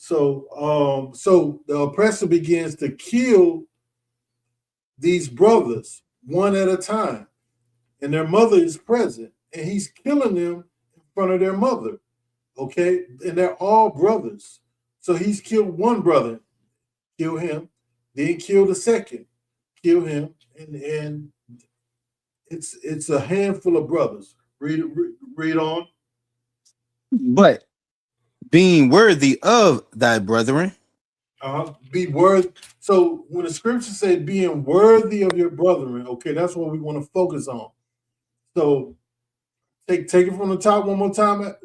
the oppressor begins to kill these brothers one at a time, and their mother is present, and he's killing them in front of their mother. Okay, and they're all brothers. So he's killed one brother, kill him, then kill the second, kill him, and it's a handful of brothers. Read on. But being worthy of thy brethren. Be worthy. So when the scripture says being worthy of your brethren, okay, that's what we want to focus on. So take it from the top one more time,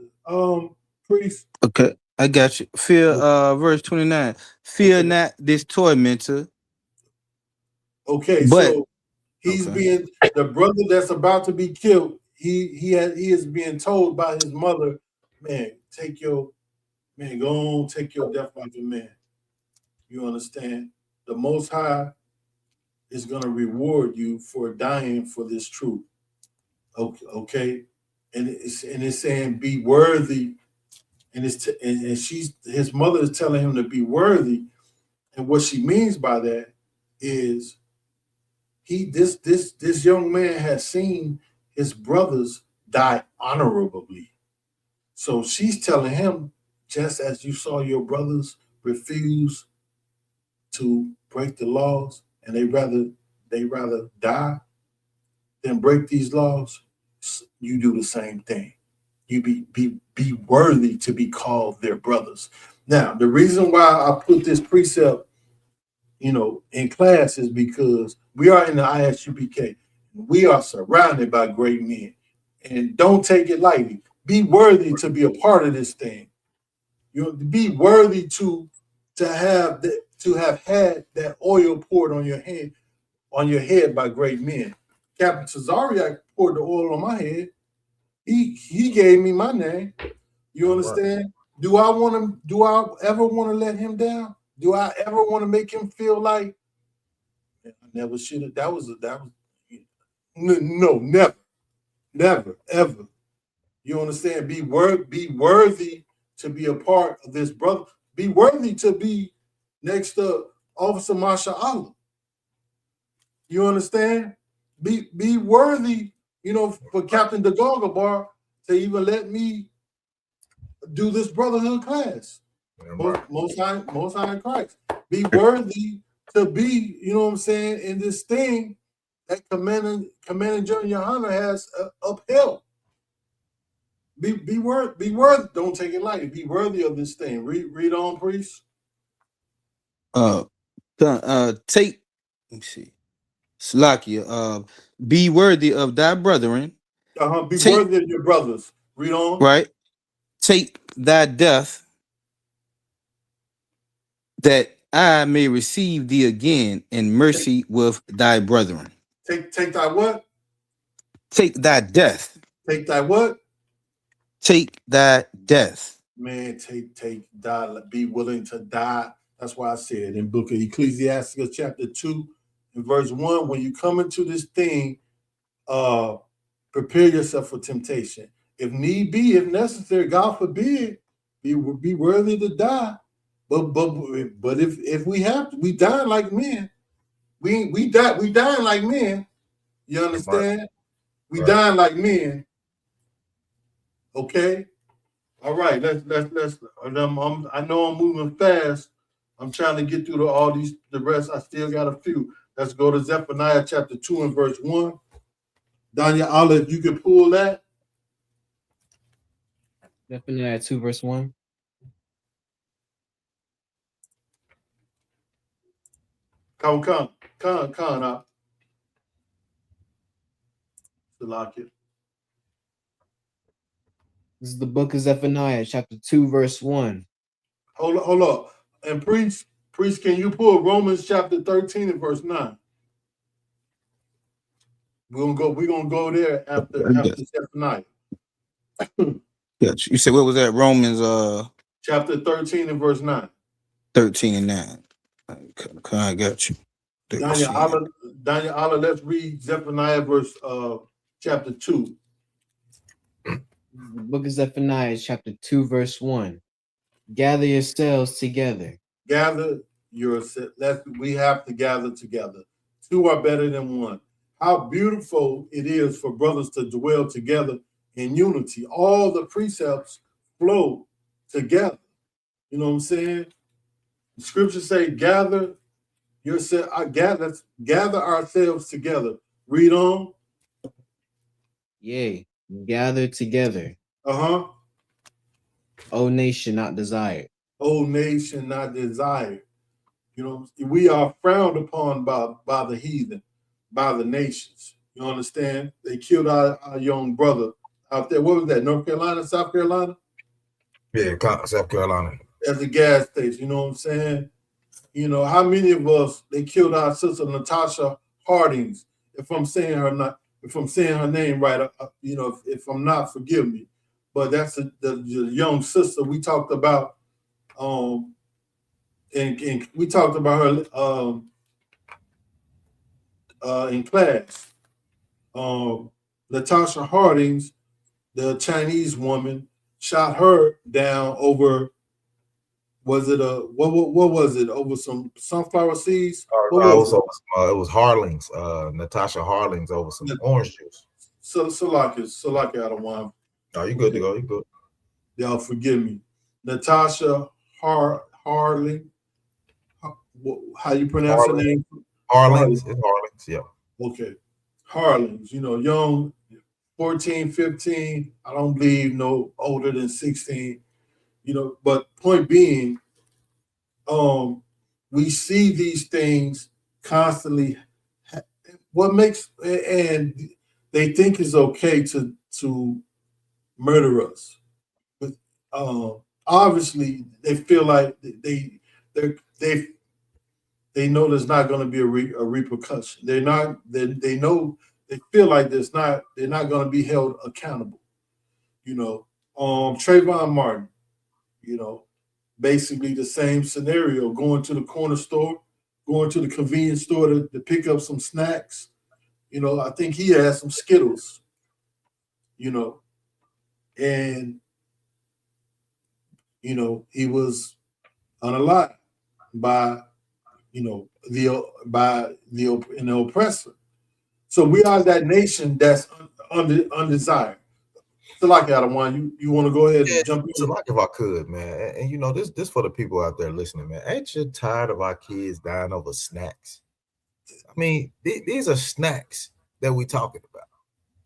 priest. Okay, I got you. Fear, verse 29. Fear not this tormentor. Okay, so he's being the brother that's about to be killed. He is being told by his mother, man, go on, take your death like a man. You understand? The Most High is going to reward you for dying for this truth. Okay, and it's saying be worthy, and his mother is telling him to be worthy, and what she means by that is this young man has seen his brothers die honorably, so she's telling him, just as you saw your brothers refuse to break the laws, and they rather die than break these laws, you do the same thing. You be worthy to be called their brothers. Now, the reason why I put this precept, in class is because we are in the ISUPK. We are surrounded by great men, and don't take it lightly. Be worthy to be a part of this thing. Be worthy to have had that oil poured on your head by great men. Captain Cesariak poured the oil on my head. He gave me my name. You understand? Do I ever want to let him down? Do I ever want to make him feel like I never should have? That was no, never, ever. You understand? Be worthy to be a part of this brother. Be worthy to be next to Officer Mashallah. You understand? Be worthy, for Captain DeGargabar to even let me do this brotherhood class. Most high in Christ. Be worthy to be, in this thing that Commander General YAHANNA has upheld. Be worthy. Don't take it lightly. Be worthy of this thing. Read on, priest. Take. Let me see. Slakia. Be worthy of thy brethren. Be Take, worthy of your brothers. Read on. right. Take thy death, that I may receive thee again in mercy with thy brethren. Take thy what? Take thy death. Take thy what? Take thy death. Man, take die. Be willing to die. That's why I said in book of Ecclesiastes chapter 2 and verse 1, when you come into this thing, prepare yourself for temptation. If need be, if necessary, God forbid, be worthy to die. But if we have to, we dying like men. We dying like men. You understand? Right. We dying like men. Okay. All right. Let's. I know I'm moving fast. I'm trying to get through all these. The rest, I still got a few. Let's go to Zephaniah chapter 2 and verse 1. Danya Allah, if you can pull that. Zephaniah 2 verse 1. Come. Up. Salakia. This is the book of Zephaniah, chapter 2, verse 1. Hold up. And priest, can you pull Romans chapter 13 and verse 9? We're gonna go there after Zephaniah. Gotcha. You said what was that? Romans Chapter 13 and verse 9. 13 and 9. Okay, I got you. Danya Allah, let's read Zephaniah chapter 2. The book of Zephaniah, chapter 2, verse 1. Gather yourselves together. Gather yourselves. We have to gather together. Two are better than one. How beautiful it is for brothers to dwell together in unity. All the precepts flow together. You know what I'm saying? The scriptures say, gather yourself. Gather ourselves together. Read on. Yea, gather together. O nation not desired. O nation not desired. You know, we are frowned upon by the heathen, by the nations. You understand? They killed our young brother out there. What was that? North Carolina, South Carolina? Yeah, South Carolina. At the gas station. You know what I'm saying? You know, how many of us, they killed our sister Natasha Hardings. If I'm saying her name right, you know, if I'm not, forgive me. But that's the young sister we talked about, and we talked about her in class. Natasha Hardings, the Chinese woman, shot her down over. Was it what was it, over some sunflower seeds? It was Harlings, Natasha Harlings, over some orange juice. Salaki, I don't want. No, you good to go. You good. Y'all forgive me. Natasha Harling. How you pronounce her name? Harlings. It's Harlings, yeah. Okay. Harlings, you know, young, 14, 15. I don't believe no older than 16. You know, but point being, we see these things constantly. What makes, and they think it's okay to murder us, but obviously they feel like they know there's not going to be a repercussion. They know, they feel like they're not going to be held accountable. You know, Trayvon Martin, you know, basically the same scenario, going to the corner store, going to the convenience store to pick up some snacks. You know, I think he had some Skittles, you know, and, you know, he was unalive by, you know, the oppressor. So we are that nation that's undesired. So like Adawan, you want to go ahead and jump in? So like if I could, man, and you know, this for the people out there listening, man. Ain't you tired of our kids dying over snacks? I mean, these are snacks that we talking about.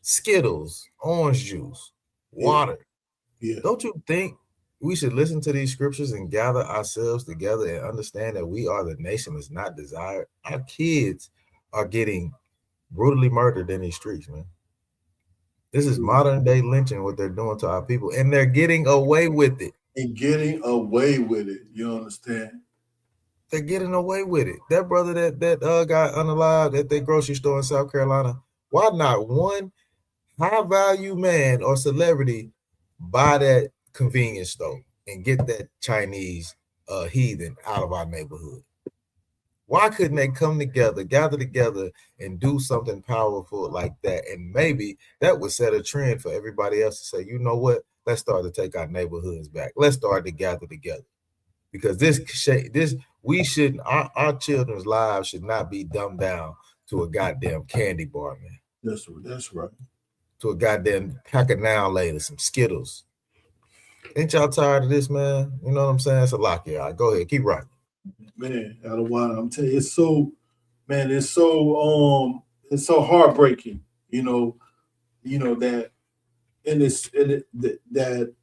Skittles, orange juice, water. Yeah. Don't you think we should listen to these scriptures and gather ourselves together and understand that we are the nation that's not desired? Our kids are getting brutally murdered in these streets, man. This is modern day lynching, what they're doing to our people, and they're getting away with it. And getting away with it. You understand? They're getting away with it. That brother that got unalived at that grocery store in South Carolina, why not one high value man or celebrity buy that convenience store and get that Chinese heathen out of our neighborhood? Why couldn't they come together, gather together, and do something powerful like that? And maybe that would set a trend for everybody else to say, you know what? Let's start to take our neighborhoods back. Let's start to gather together. Because we shouldn't, our children's lives should not be dumbed down to a goddamn candy bar, man. That's right. To a goddamn pack of now later, some Skittles. Ain't y'all tired of this, man? You know what I'm saying? It's a lot, y'all. Go ahead, keep writing. Man, out of wine, I'm telling you, it's so heartbreaking, that, and that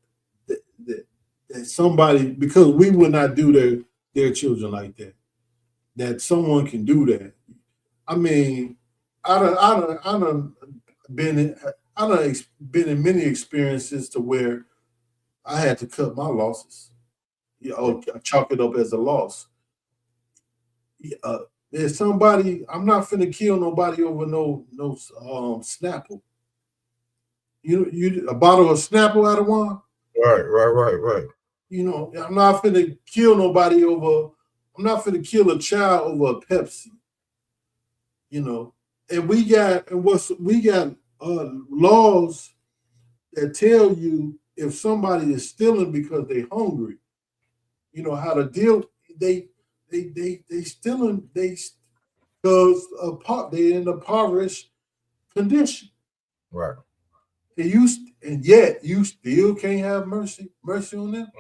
somebody, because we would not do their children like that someone can do that. I mean, I done been in many experiences to where I had to cut my losses. Chalk it up as a loss. There's somebody, I'm not finna kill nobody over no Snapple. You a bottle of Snapple out of one? Right. I'm not finna kill nobody over, I'm not finna kill a child over a Pepsi. And we got laws that tell you if somebody is stealing because they're hungry, how to deal. They stealing because they're in a impoverished condition. Right. And yet you still can't have mercy on them.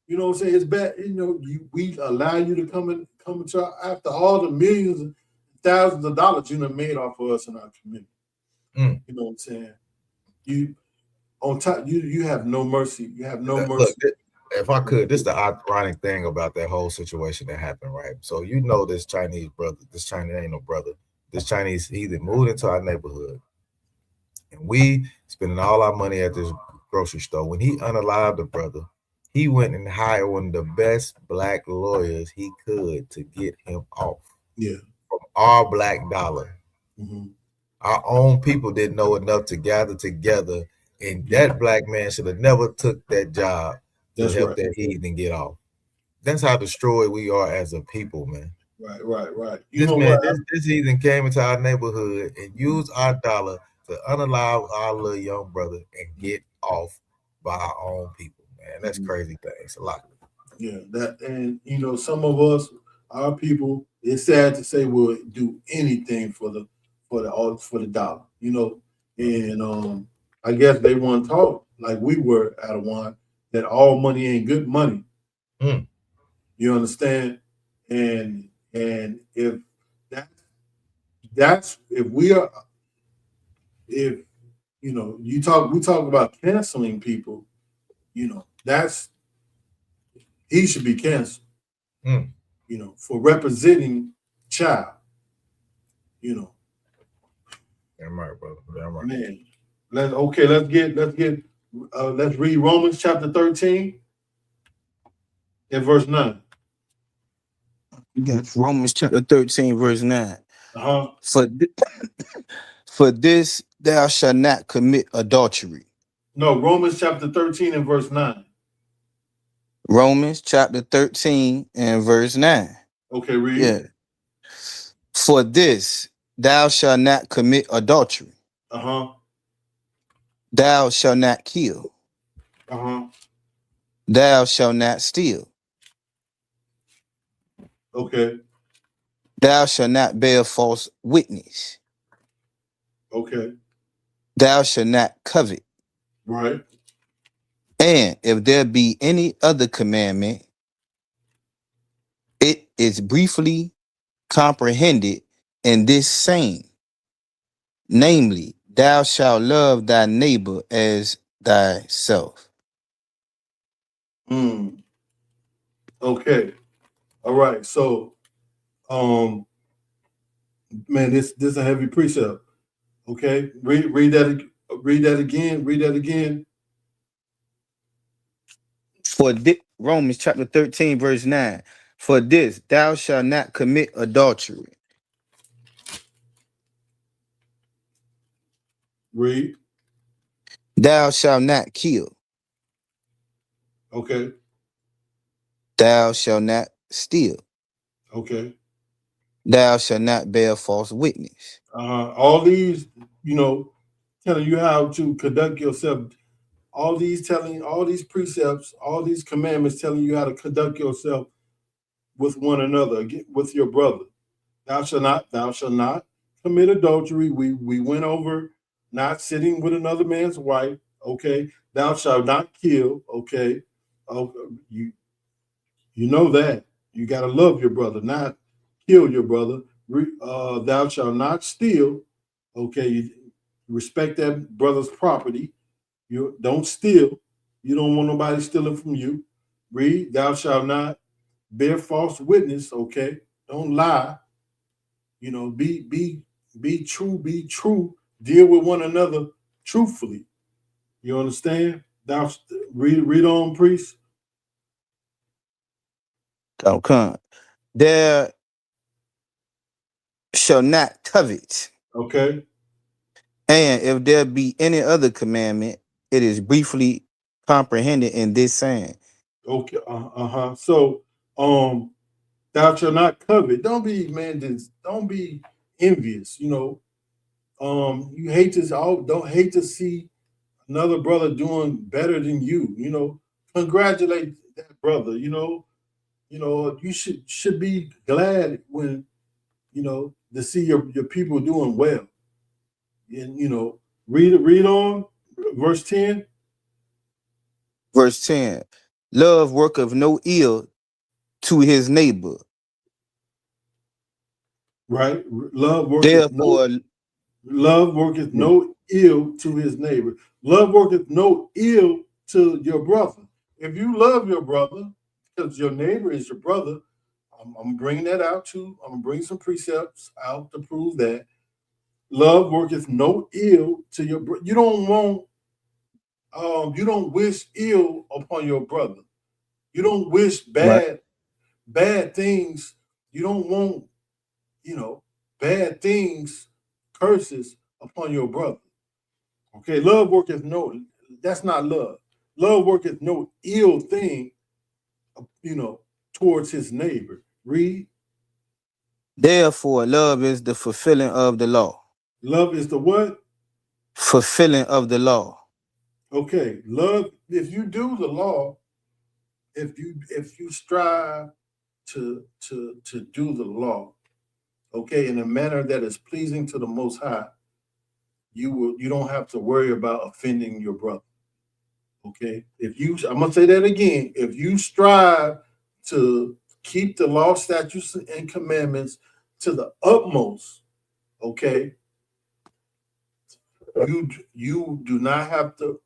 You know what I'm saying? It's bad. We allow you to come into after all the millions and thousands of dollars you done made off of us in our community. You know what I'm saying? You on top. You have no mercy. You have no mercy. Look, if I could, this is the ironic thing about that whole situation that happened, right? So this Chinese brother, this Chinese ain't no brother, this Chinese heathen moved into our neighborhood, and we spending all our money at this grocery store. When he unalived the brother, he went and hired one of the best black lawyers he could to get him off. Yeah, from our black dollar. Mm-hmm. Our own people didn't know enough to gather together, and that black man should have never took that job. That's to help that heathen get off. That's how destroyed we are as a people, man. Right. This heathen came into our neighborhood and used our dollar to unalive our little young brother and get off by our own people, man. That's crazy things. A lot. Yeah, some of us, our people, it's sad to say, will do anything for the dollar, and I guess they want to talk like we were out of one. That all money ain't good money. You understand? And if that's if we talk about canceling people, he should be canceled. For representing child. Damn right, brother. Damn right. Man, let's read Romans chapter 13 and verse 9. You got Romans chapter 13, verse 9. For this thou shalt not commit adultery. No, Romans chapter 13 and verse 9. Romans chapter 13 and verse 9. Okay, read. Yeah. For this thou shalt not commit adultery. Thou shalt not kill. Thou shalt not steal. Okay. Thou shalt not bear false witness. Okay. Thou shalt not covet. Right. And if there be any other commandment, it is briefly comprehended in this saying, namely, thou shalt love thy neighbor as thyself. Okay. All right. So, man, this is a heavy precept. Okay. Read that. Read that again. Read that again. For this, Romans chapter 13, verse 9. For this, thou shalt not commit adultery. Read. Thou shalt not kill. Okay. Thou shalt not steal. Okay. Thou shalt not bear false witness. All these, telling you how to conduct yourself. All these precepts, all these commandments telling you how to conduct yourself with one another, with your brother. Thou shalt not commit adultery. We went over not sitting with another man's wife. Okay. Thou shalt not kill. Okay. You know that. You got to love your brother, not kill your brother. Thou shalt not steal. Okay. You respect that brother's property. You don't steal. You don't want nobody stealing from you. Read, thou shalt not bear false witness. Okay. Don't lie. Be true, be true. Deal with one another truthfully. You understand? Thou read on, priest. Oh, come. There shall not covet. Okay. And if there be any other commandment, it is briefly comprehended in this saying. Okay. So, thou shalt not covet. Don't be don't be envious. You hate to don't hate to see another brother doing better than you. Congratulate that brother. You should be glad when to see your people doing well. And read on verse 10. Verse 10. Love worketh no ill to his neighbor. Right? Therefore, Love worketh no ill to his neighbor. Love worketh no ill to your brother. If you love your brother, because your neighbor is your brother, I'm bringing that out too. I'm gonna bring some precepts out to prove that love worketh no ill to your brother. You don't wish ill upon your brother. You don't wish right. bad things. You don't want, bad things, curses upon your brother. Okay, that's not love. Love worketh no ill thing, you know, towards his neighbor. Read. Therefore, love is the fulfilling of the law. Love is the what? Fulfilling of the law. Okay, love, if you do the law, if you strive to do the law, okay, in a manner that is pleasing to the Most High, you don't have to worry about offending your brother. Okay, I'm gonna say that again. If you strive to keep the law, statutes, and commandments to the utmost, okay, you do not have to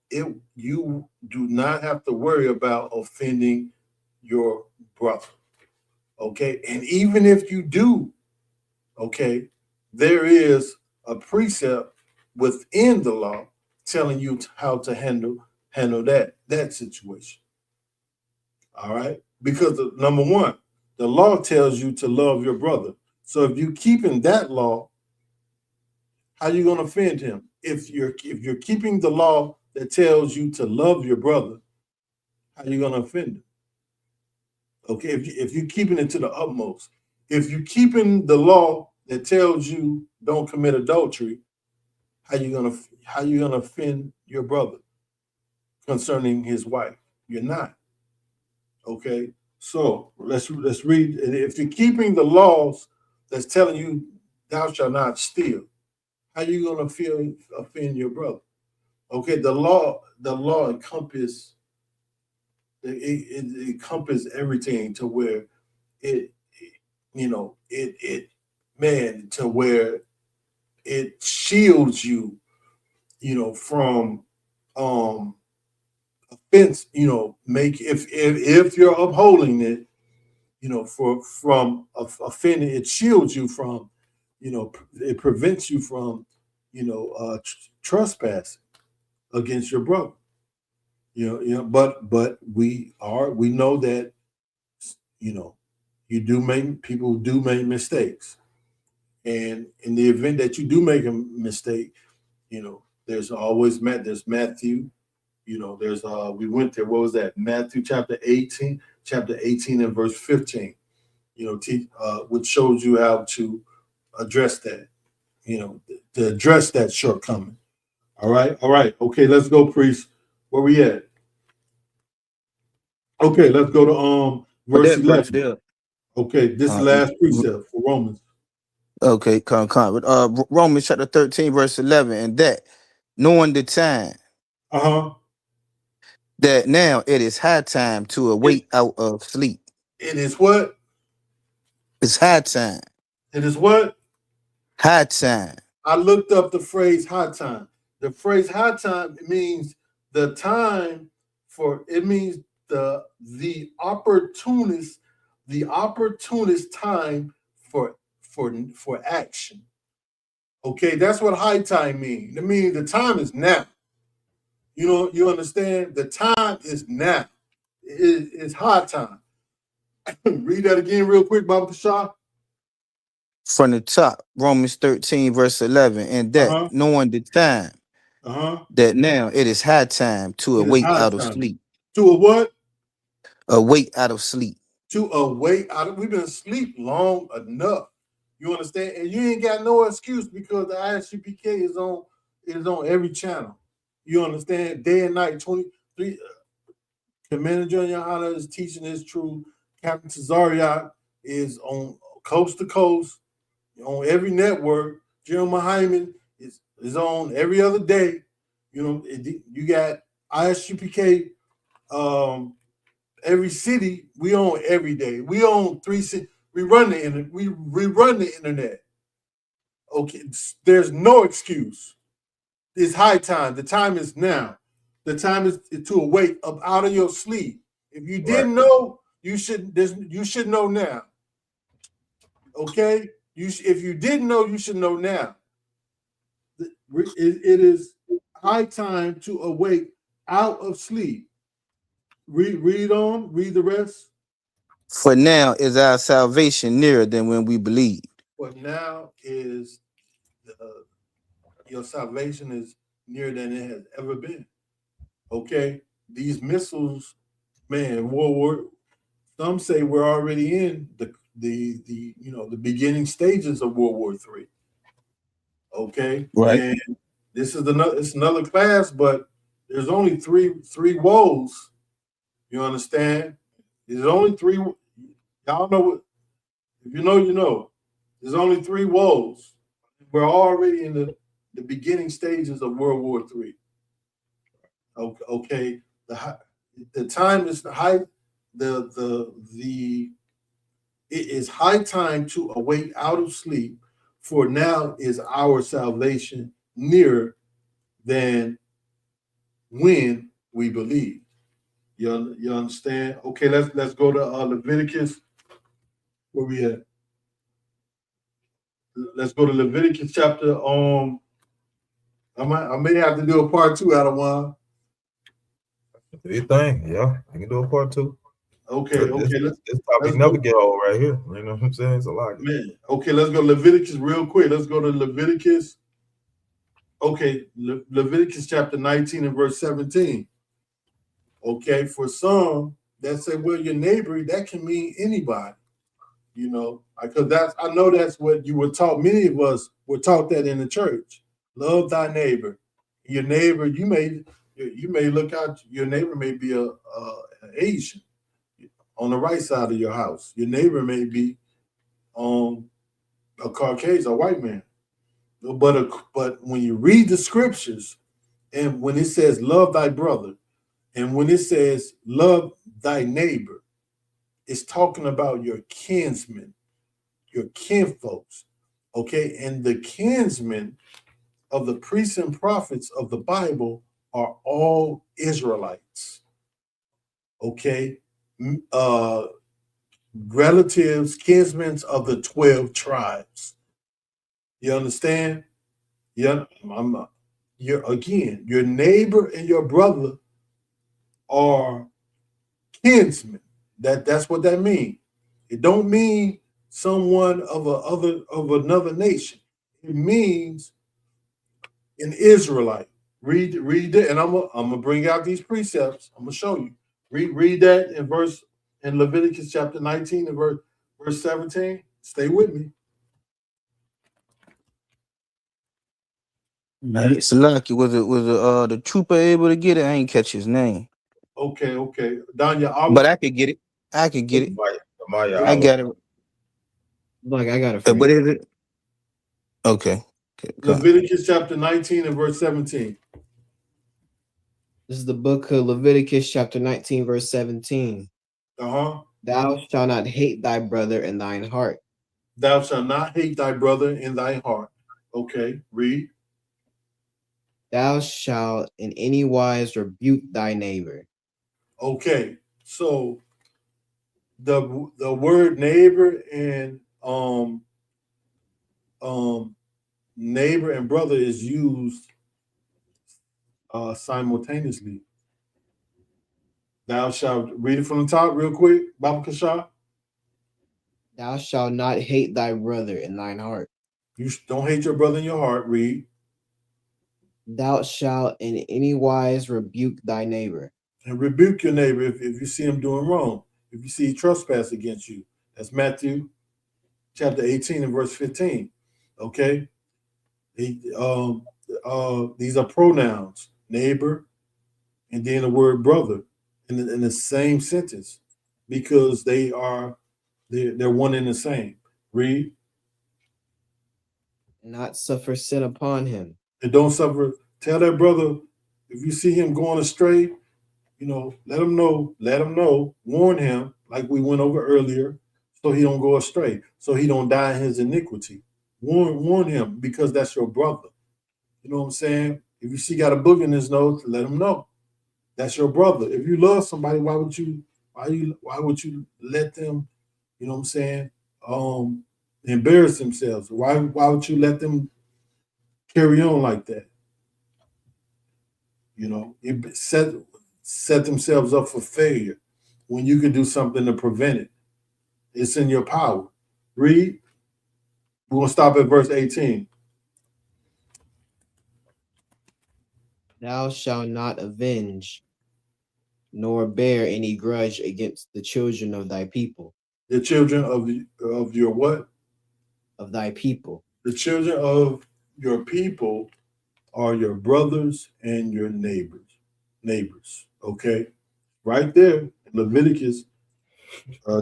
you do not have to worry about offending your brother. Okay, and even if you do, okay, there is a precept within the law telling you how to handle that situation. All right, because number one, the law tells you to love your brother. So if you keeping that law, how you going to offend him? If you're keeping the law that tells you to love your brother, how you going to offend him? Okay, if you're keeping it to the utmost, if you're keeping the law that tells you don't commit adultery, how you gonna offend your brother concerning his wife? You're not. Okay, so let's read. And if you're keeping the laws that's telling you thou shalt not steal, how you gonna offend your brother? Okay, the law encompass everything to where it man, to where it shields you, from offense, make if you're upholding it, from offending, it shields you from, it prevents you from, trespassing against your brother. But we know that, people do make mistakes. And in the event that you do make a mistake, there's always there's Matthew, there's we went there, what was that? Matthew chapter 18 and verse 15, which shows you how to address that, to address that shortcoming. All right. Okay, let's go, priest. Where we at? Okay, let's go to verse 11. Okay, this is the last precept for Romans. Okay, Romans chapter 13, verse 11, and that knowing the time, that now it is high time to awake out of sleep. It is what? It's high time. It is what? High time. I looked up the phrase high time. The phrase high time means the time for, it means the opportunist time for action. Okay, that's what high time means. It means the time is now. You understand? The time is now. It's high time. Read that again real quick, Baba Kashah. From the top, Romans 13, verse 11, and that knowing the time, that now it is high time to awake out of sleep. To a what? Awake out of sleep. To awake out of, we've been asleep long enough. You understand? And you ain't got no excuse, because the ISUPK is on every channel. You understand? Day and night, 23. Commander John YAHANNA is teaching his truth. Captain Tazariak is on coast to coast, on every network. General Hyman is on every other day. You got ISUPK, every city, we own every day. We own 3 cities. We run the internet. Okay, there's no excuse. It's high time. The time is now. The time is to awake up out of your sleep. If you didn't know, you should know now. Okay? If you didn't know, you should know now. It is high time to awake out of sleep. Read on, read the rest. For now is our salvation nearer than when we believed. For now is your salvation is nearer than it has ever been. Okay, these missiles, man, some say we're already in the beginning stages of World War III. Okay, right. And this is another class, but there's only three woes. You understand? There's only 3. Y'all know what? If you know, you know. There's only 3 woes. We're already in the beginning stages of World War III. Okay. The time is high. It is high time to awake out of sleep. For now is our salvation nearer than when we believe. You understand? Okay, let's go to Leviticus. Where we at? Let's go to Leviticus chapter. I may have to do a part 2 out of one. Do your thing, yeah. I can do a part 2. Okay. This topic never get old right here. You know what I'm saying? It's a lot. Man. Okay, let's go to Leviticus real quick. Let's go to Leviticus. Okay, Leviticus chapter 19 and verse 17. Okay, for some that say, well, your neighbor, that can mean anybody, because I know that's what you were taught. Many of us were taught that in the church. Love thy neighbor. Your neighbor, you may look out, your neighbor may be an Asian on the right side of your house. Your neighbor may be a Caucasian, a white man. But when you read the scriptures, and when it says love thy brother, and when it says love thy neighbor, it's talking about your kinsmen, your kinfolks. Okay, and the kinsmen of the priests and prophets of the Bible are all Israelites. Okay, relatives, kinsmen of the 12 tribes. You understand? Yeah, your neighbor and your brother are kinsmen. That's what that means. It don't mean someone of another nation. It means an Israelite. Read it, and I'm gonna bring out these precepts. I'm gonna show you. Read that in Leviticus chapter 19 and verse 17. Stay with me. It's lucky. Was the trooper able to get it? I ain't catch his name. Okay. Danya, But I could get it. I could get it. I got it. Like I got it for But you. is it okay? Leviticus chapter 19 and verse 17. This is the book of Leviticus, chapter 19, verse 17. Thou shalt not hate thy brother in thine heart. Thou shalt not hate thy brother in thy heart. Okay, read. Thou shalt in any wise rebuke thy neighbor. Okay, so the word neighbor and neighbor and brother is used simultaneously. Thou shalt read it from the top real quick, Baba Kasha. Thou shalt not hate thy brother in thine heart. You don't hate your brother in your heart. Read. Thou shalt in any wise rebuke thy neighbor. And rebuke your neighbor if you see him doing wrong. If you see trespass against you. That's Matthew chapter 18 and verse 15. Okay? These are pronouns, neighbor, and then the word brother in the same sentence because they're one and the same. Read. Not suffer sin upon him. And don't suffer. Tell that brother if you see him going astray, let him know, warn him, like we went over earlier, so he don't go astray, so he don't die in his iniquity. Warn him because that's your brother. You know what I'm saying? If you see got a book in his nose, let him know. That's your brother. If you love somebody, why would you let them, you know what I'm saying, embarrass themselves? Why would you let them carry on like that? It set themselves up for failure when you can do something to prevent it. It's in your power. Read. We're going to stop at verse 18. Thou shalt not avenge, nor bear any grudge against the children of thy people. The children of your what? Of thy people. The children of your people are your brothers and your neighbors. Okay? Right there, Leviticus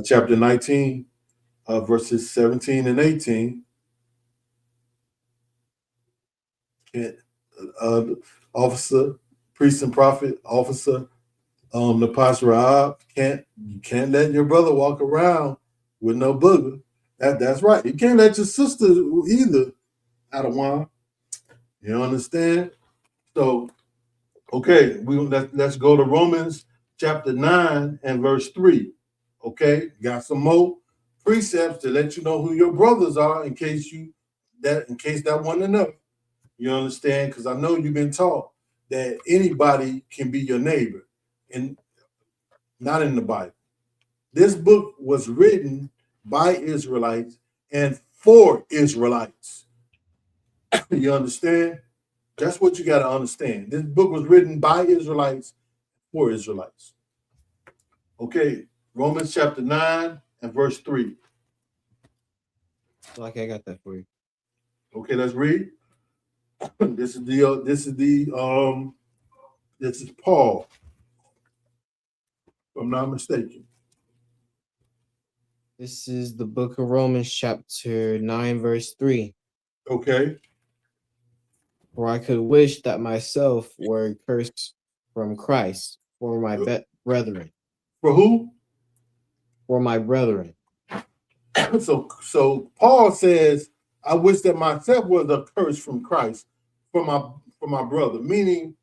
chapter 19, verses 17 and 18. Officer, priest and prophet, officer, Napash Rahab, you can't let your brother walk around with no booger. That's right. You can't let your sister either out of wine. You understand? So, okay, let's go to Romans chapter 9 and verse 3. Okay, got some more precepts to let you know who your brothers are in case that wasn't enough. You understand? Because I know you've been taught that anybody can be your neighbor, and not in the Bible. This book was written by Israelites and for Israelites. You understand? That's what you got to understand. This book was written by Israelites for Israelites. Okay, Romans chapter 9 and verse 3. Okay, I got that for you. Okay, let's read. This is Paul, if I'm not mistaken. This is the book of Romans, chapter 9, verse 3. Okay. For I could wish that myself were cursed from Christ for my brethren. For who? For my brethren. So Paul says I wish that myself was a curse from Christ for my brother. Meaning,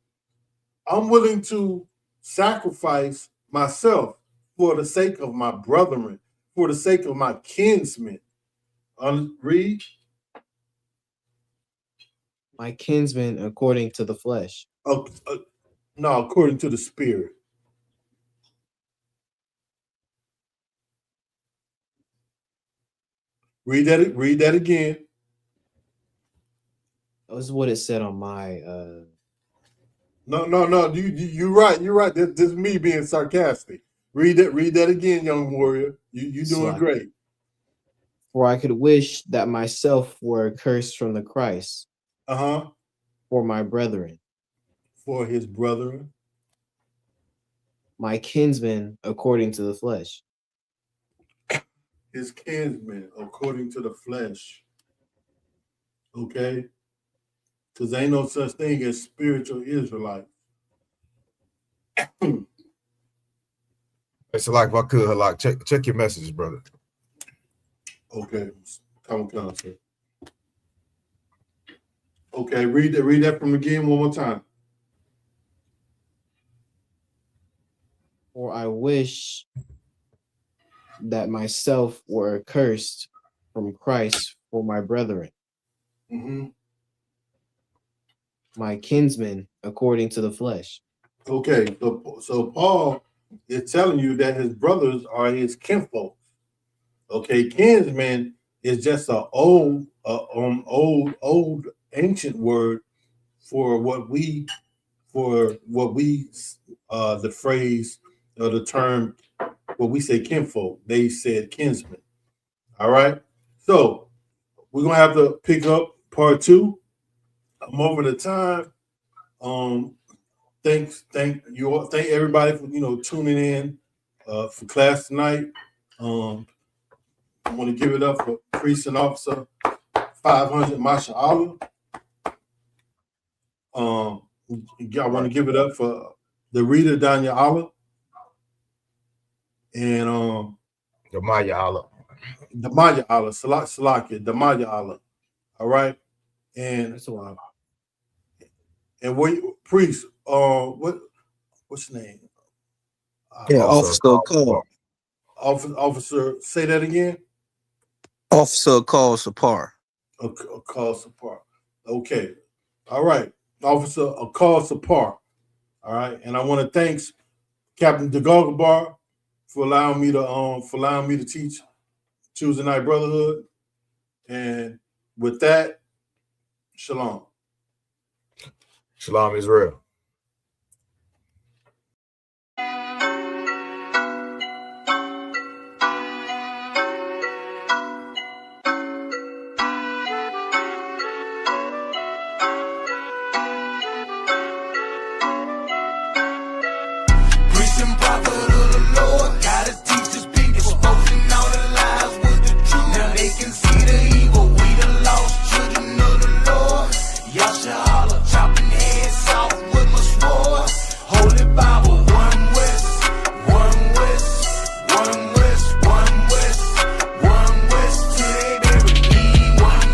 I'm willing to sacrifice myself for the sake of my brethren, for the sake of my kinsmen. Read. My kinsman according to the flesh. No, according to the spirit. Read that again. That was what it said on my No. You're right. You're right. This is me being sarcastic. Read that again, young warrior. You doing great. For I could wish that myself were accursed from the Christ. For my brethren. For his brethren. My kinsman according to the flesh. His kinsman according to the flesh. Okay? Because there ain't no such thing as spiritual Israelites. It's like if I could, Halak, check your messages, brother. Okay, come sir. Okay, read that from again one more time. For I wish that myself were accursed from Christ for my brethren. My kinsmen according to the flesh. Okay, so Paul is telling you that his brothers are his kinfolk. Okay, kinsman is just an old ancient word for what we the phrase or the term what we say kinfolk. They said kinsman. All right, so we're gonna have to pick up part 2. I'm over the time. Thank everybody for tuning in for class tonight. I want to give it up for Priest and Officer 500 Mashallah. I want to give it up for the reader Danya Allah and the Maya Allah. The Maya Allah, Salakia, the Maya Allah. All right. And that's a while. And Priest, what's his name? Officer Officer, say that again. Officer Call Sapar. Call Sapar. Okay. All right. Officer Call Sapar. All right. And I want to thank Captain DeGalgabar for allowing me to teach Tuesday Night Brotherhood. And with that, shalom. Shalom Israel. Preaching prophet of the Lord, gotta teach his people, exposing all the lies with the truth. Now they can see the evil, we the lost children of the Lord. Yasha chopping heads off with my sword. Holy Bible, one west, one west, one west, one west, one west, till they bury me. One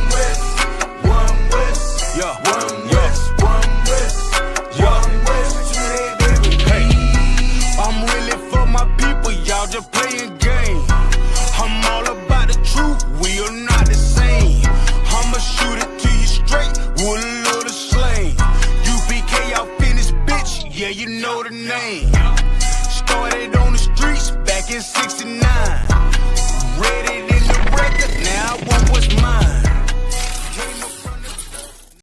west, yeah, one west, one west, one west, till they bury me. I'm really for my people, y'all just playing game. I'm all about the truth, we are not the same. I'ma shoot it to you straight, with a load of slang. UPK, y'all finished, bitch, yeah, you know the name. Started on the streets back in '69.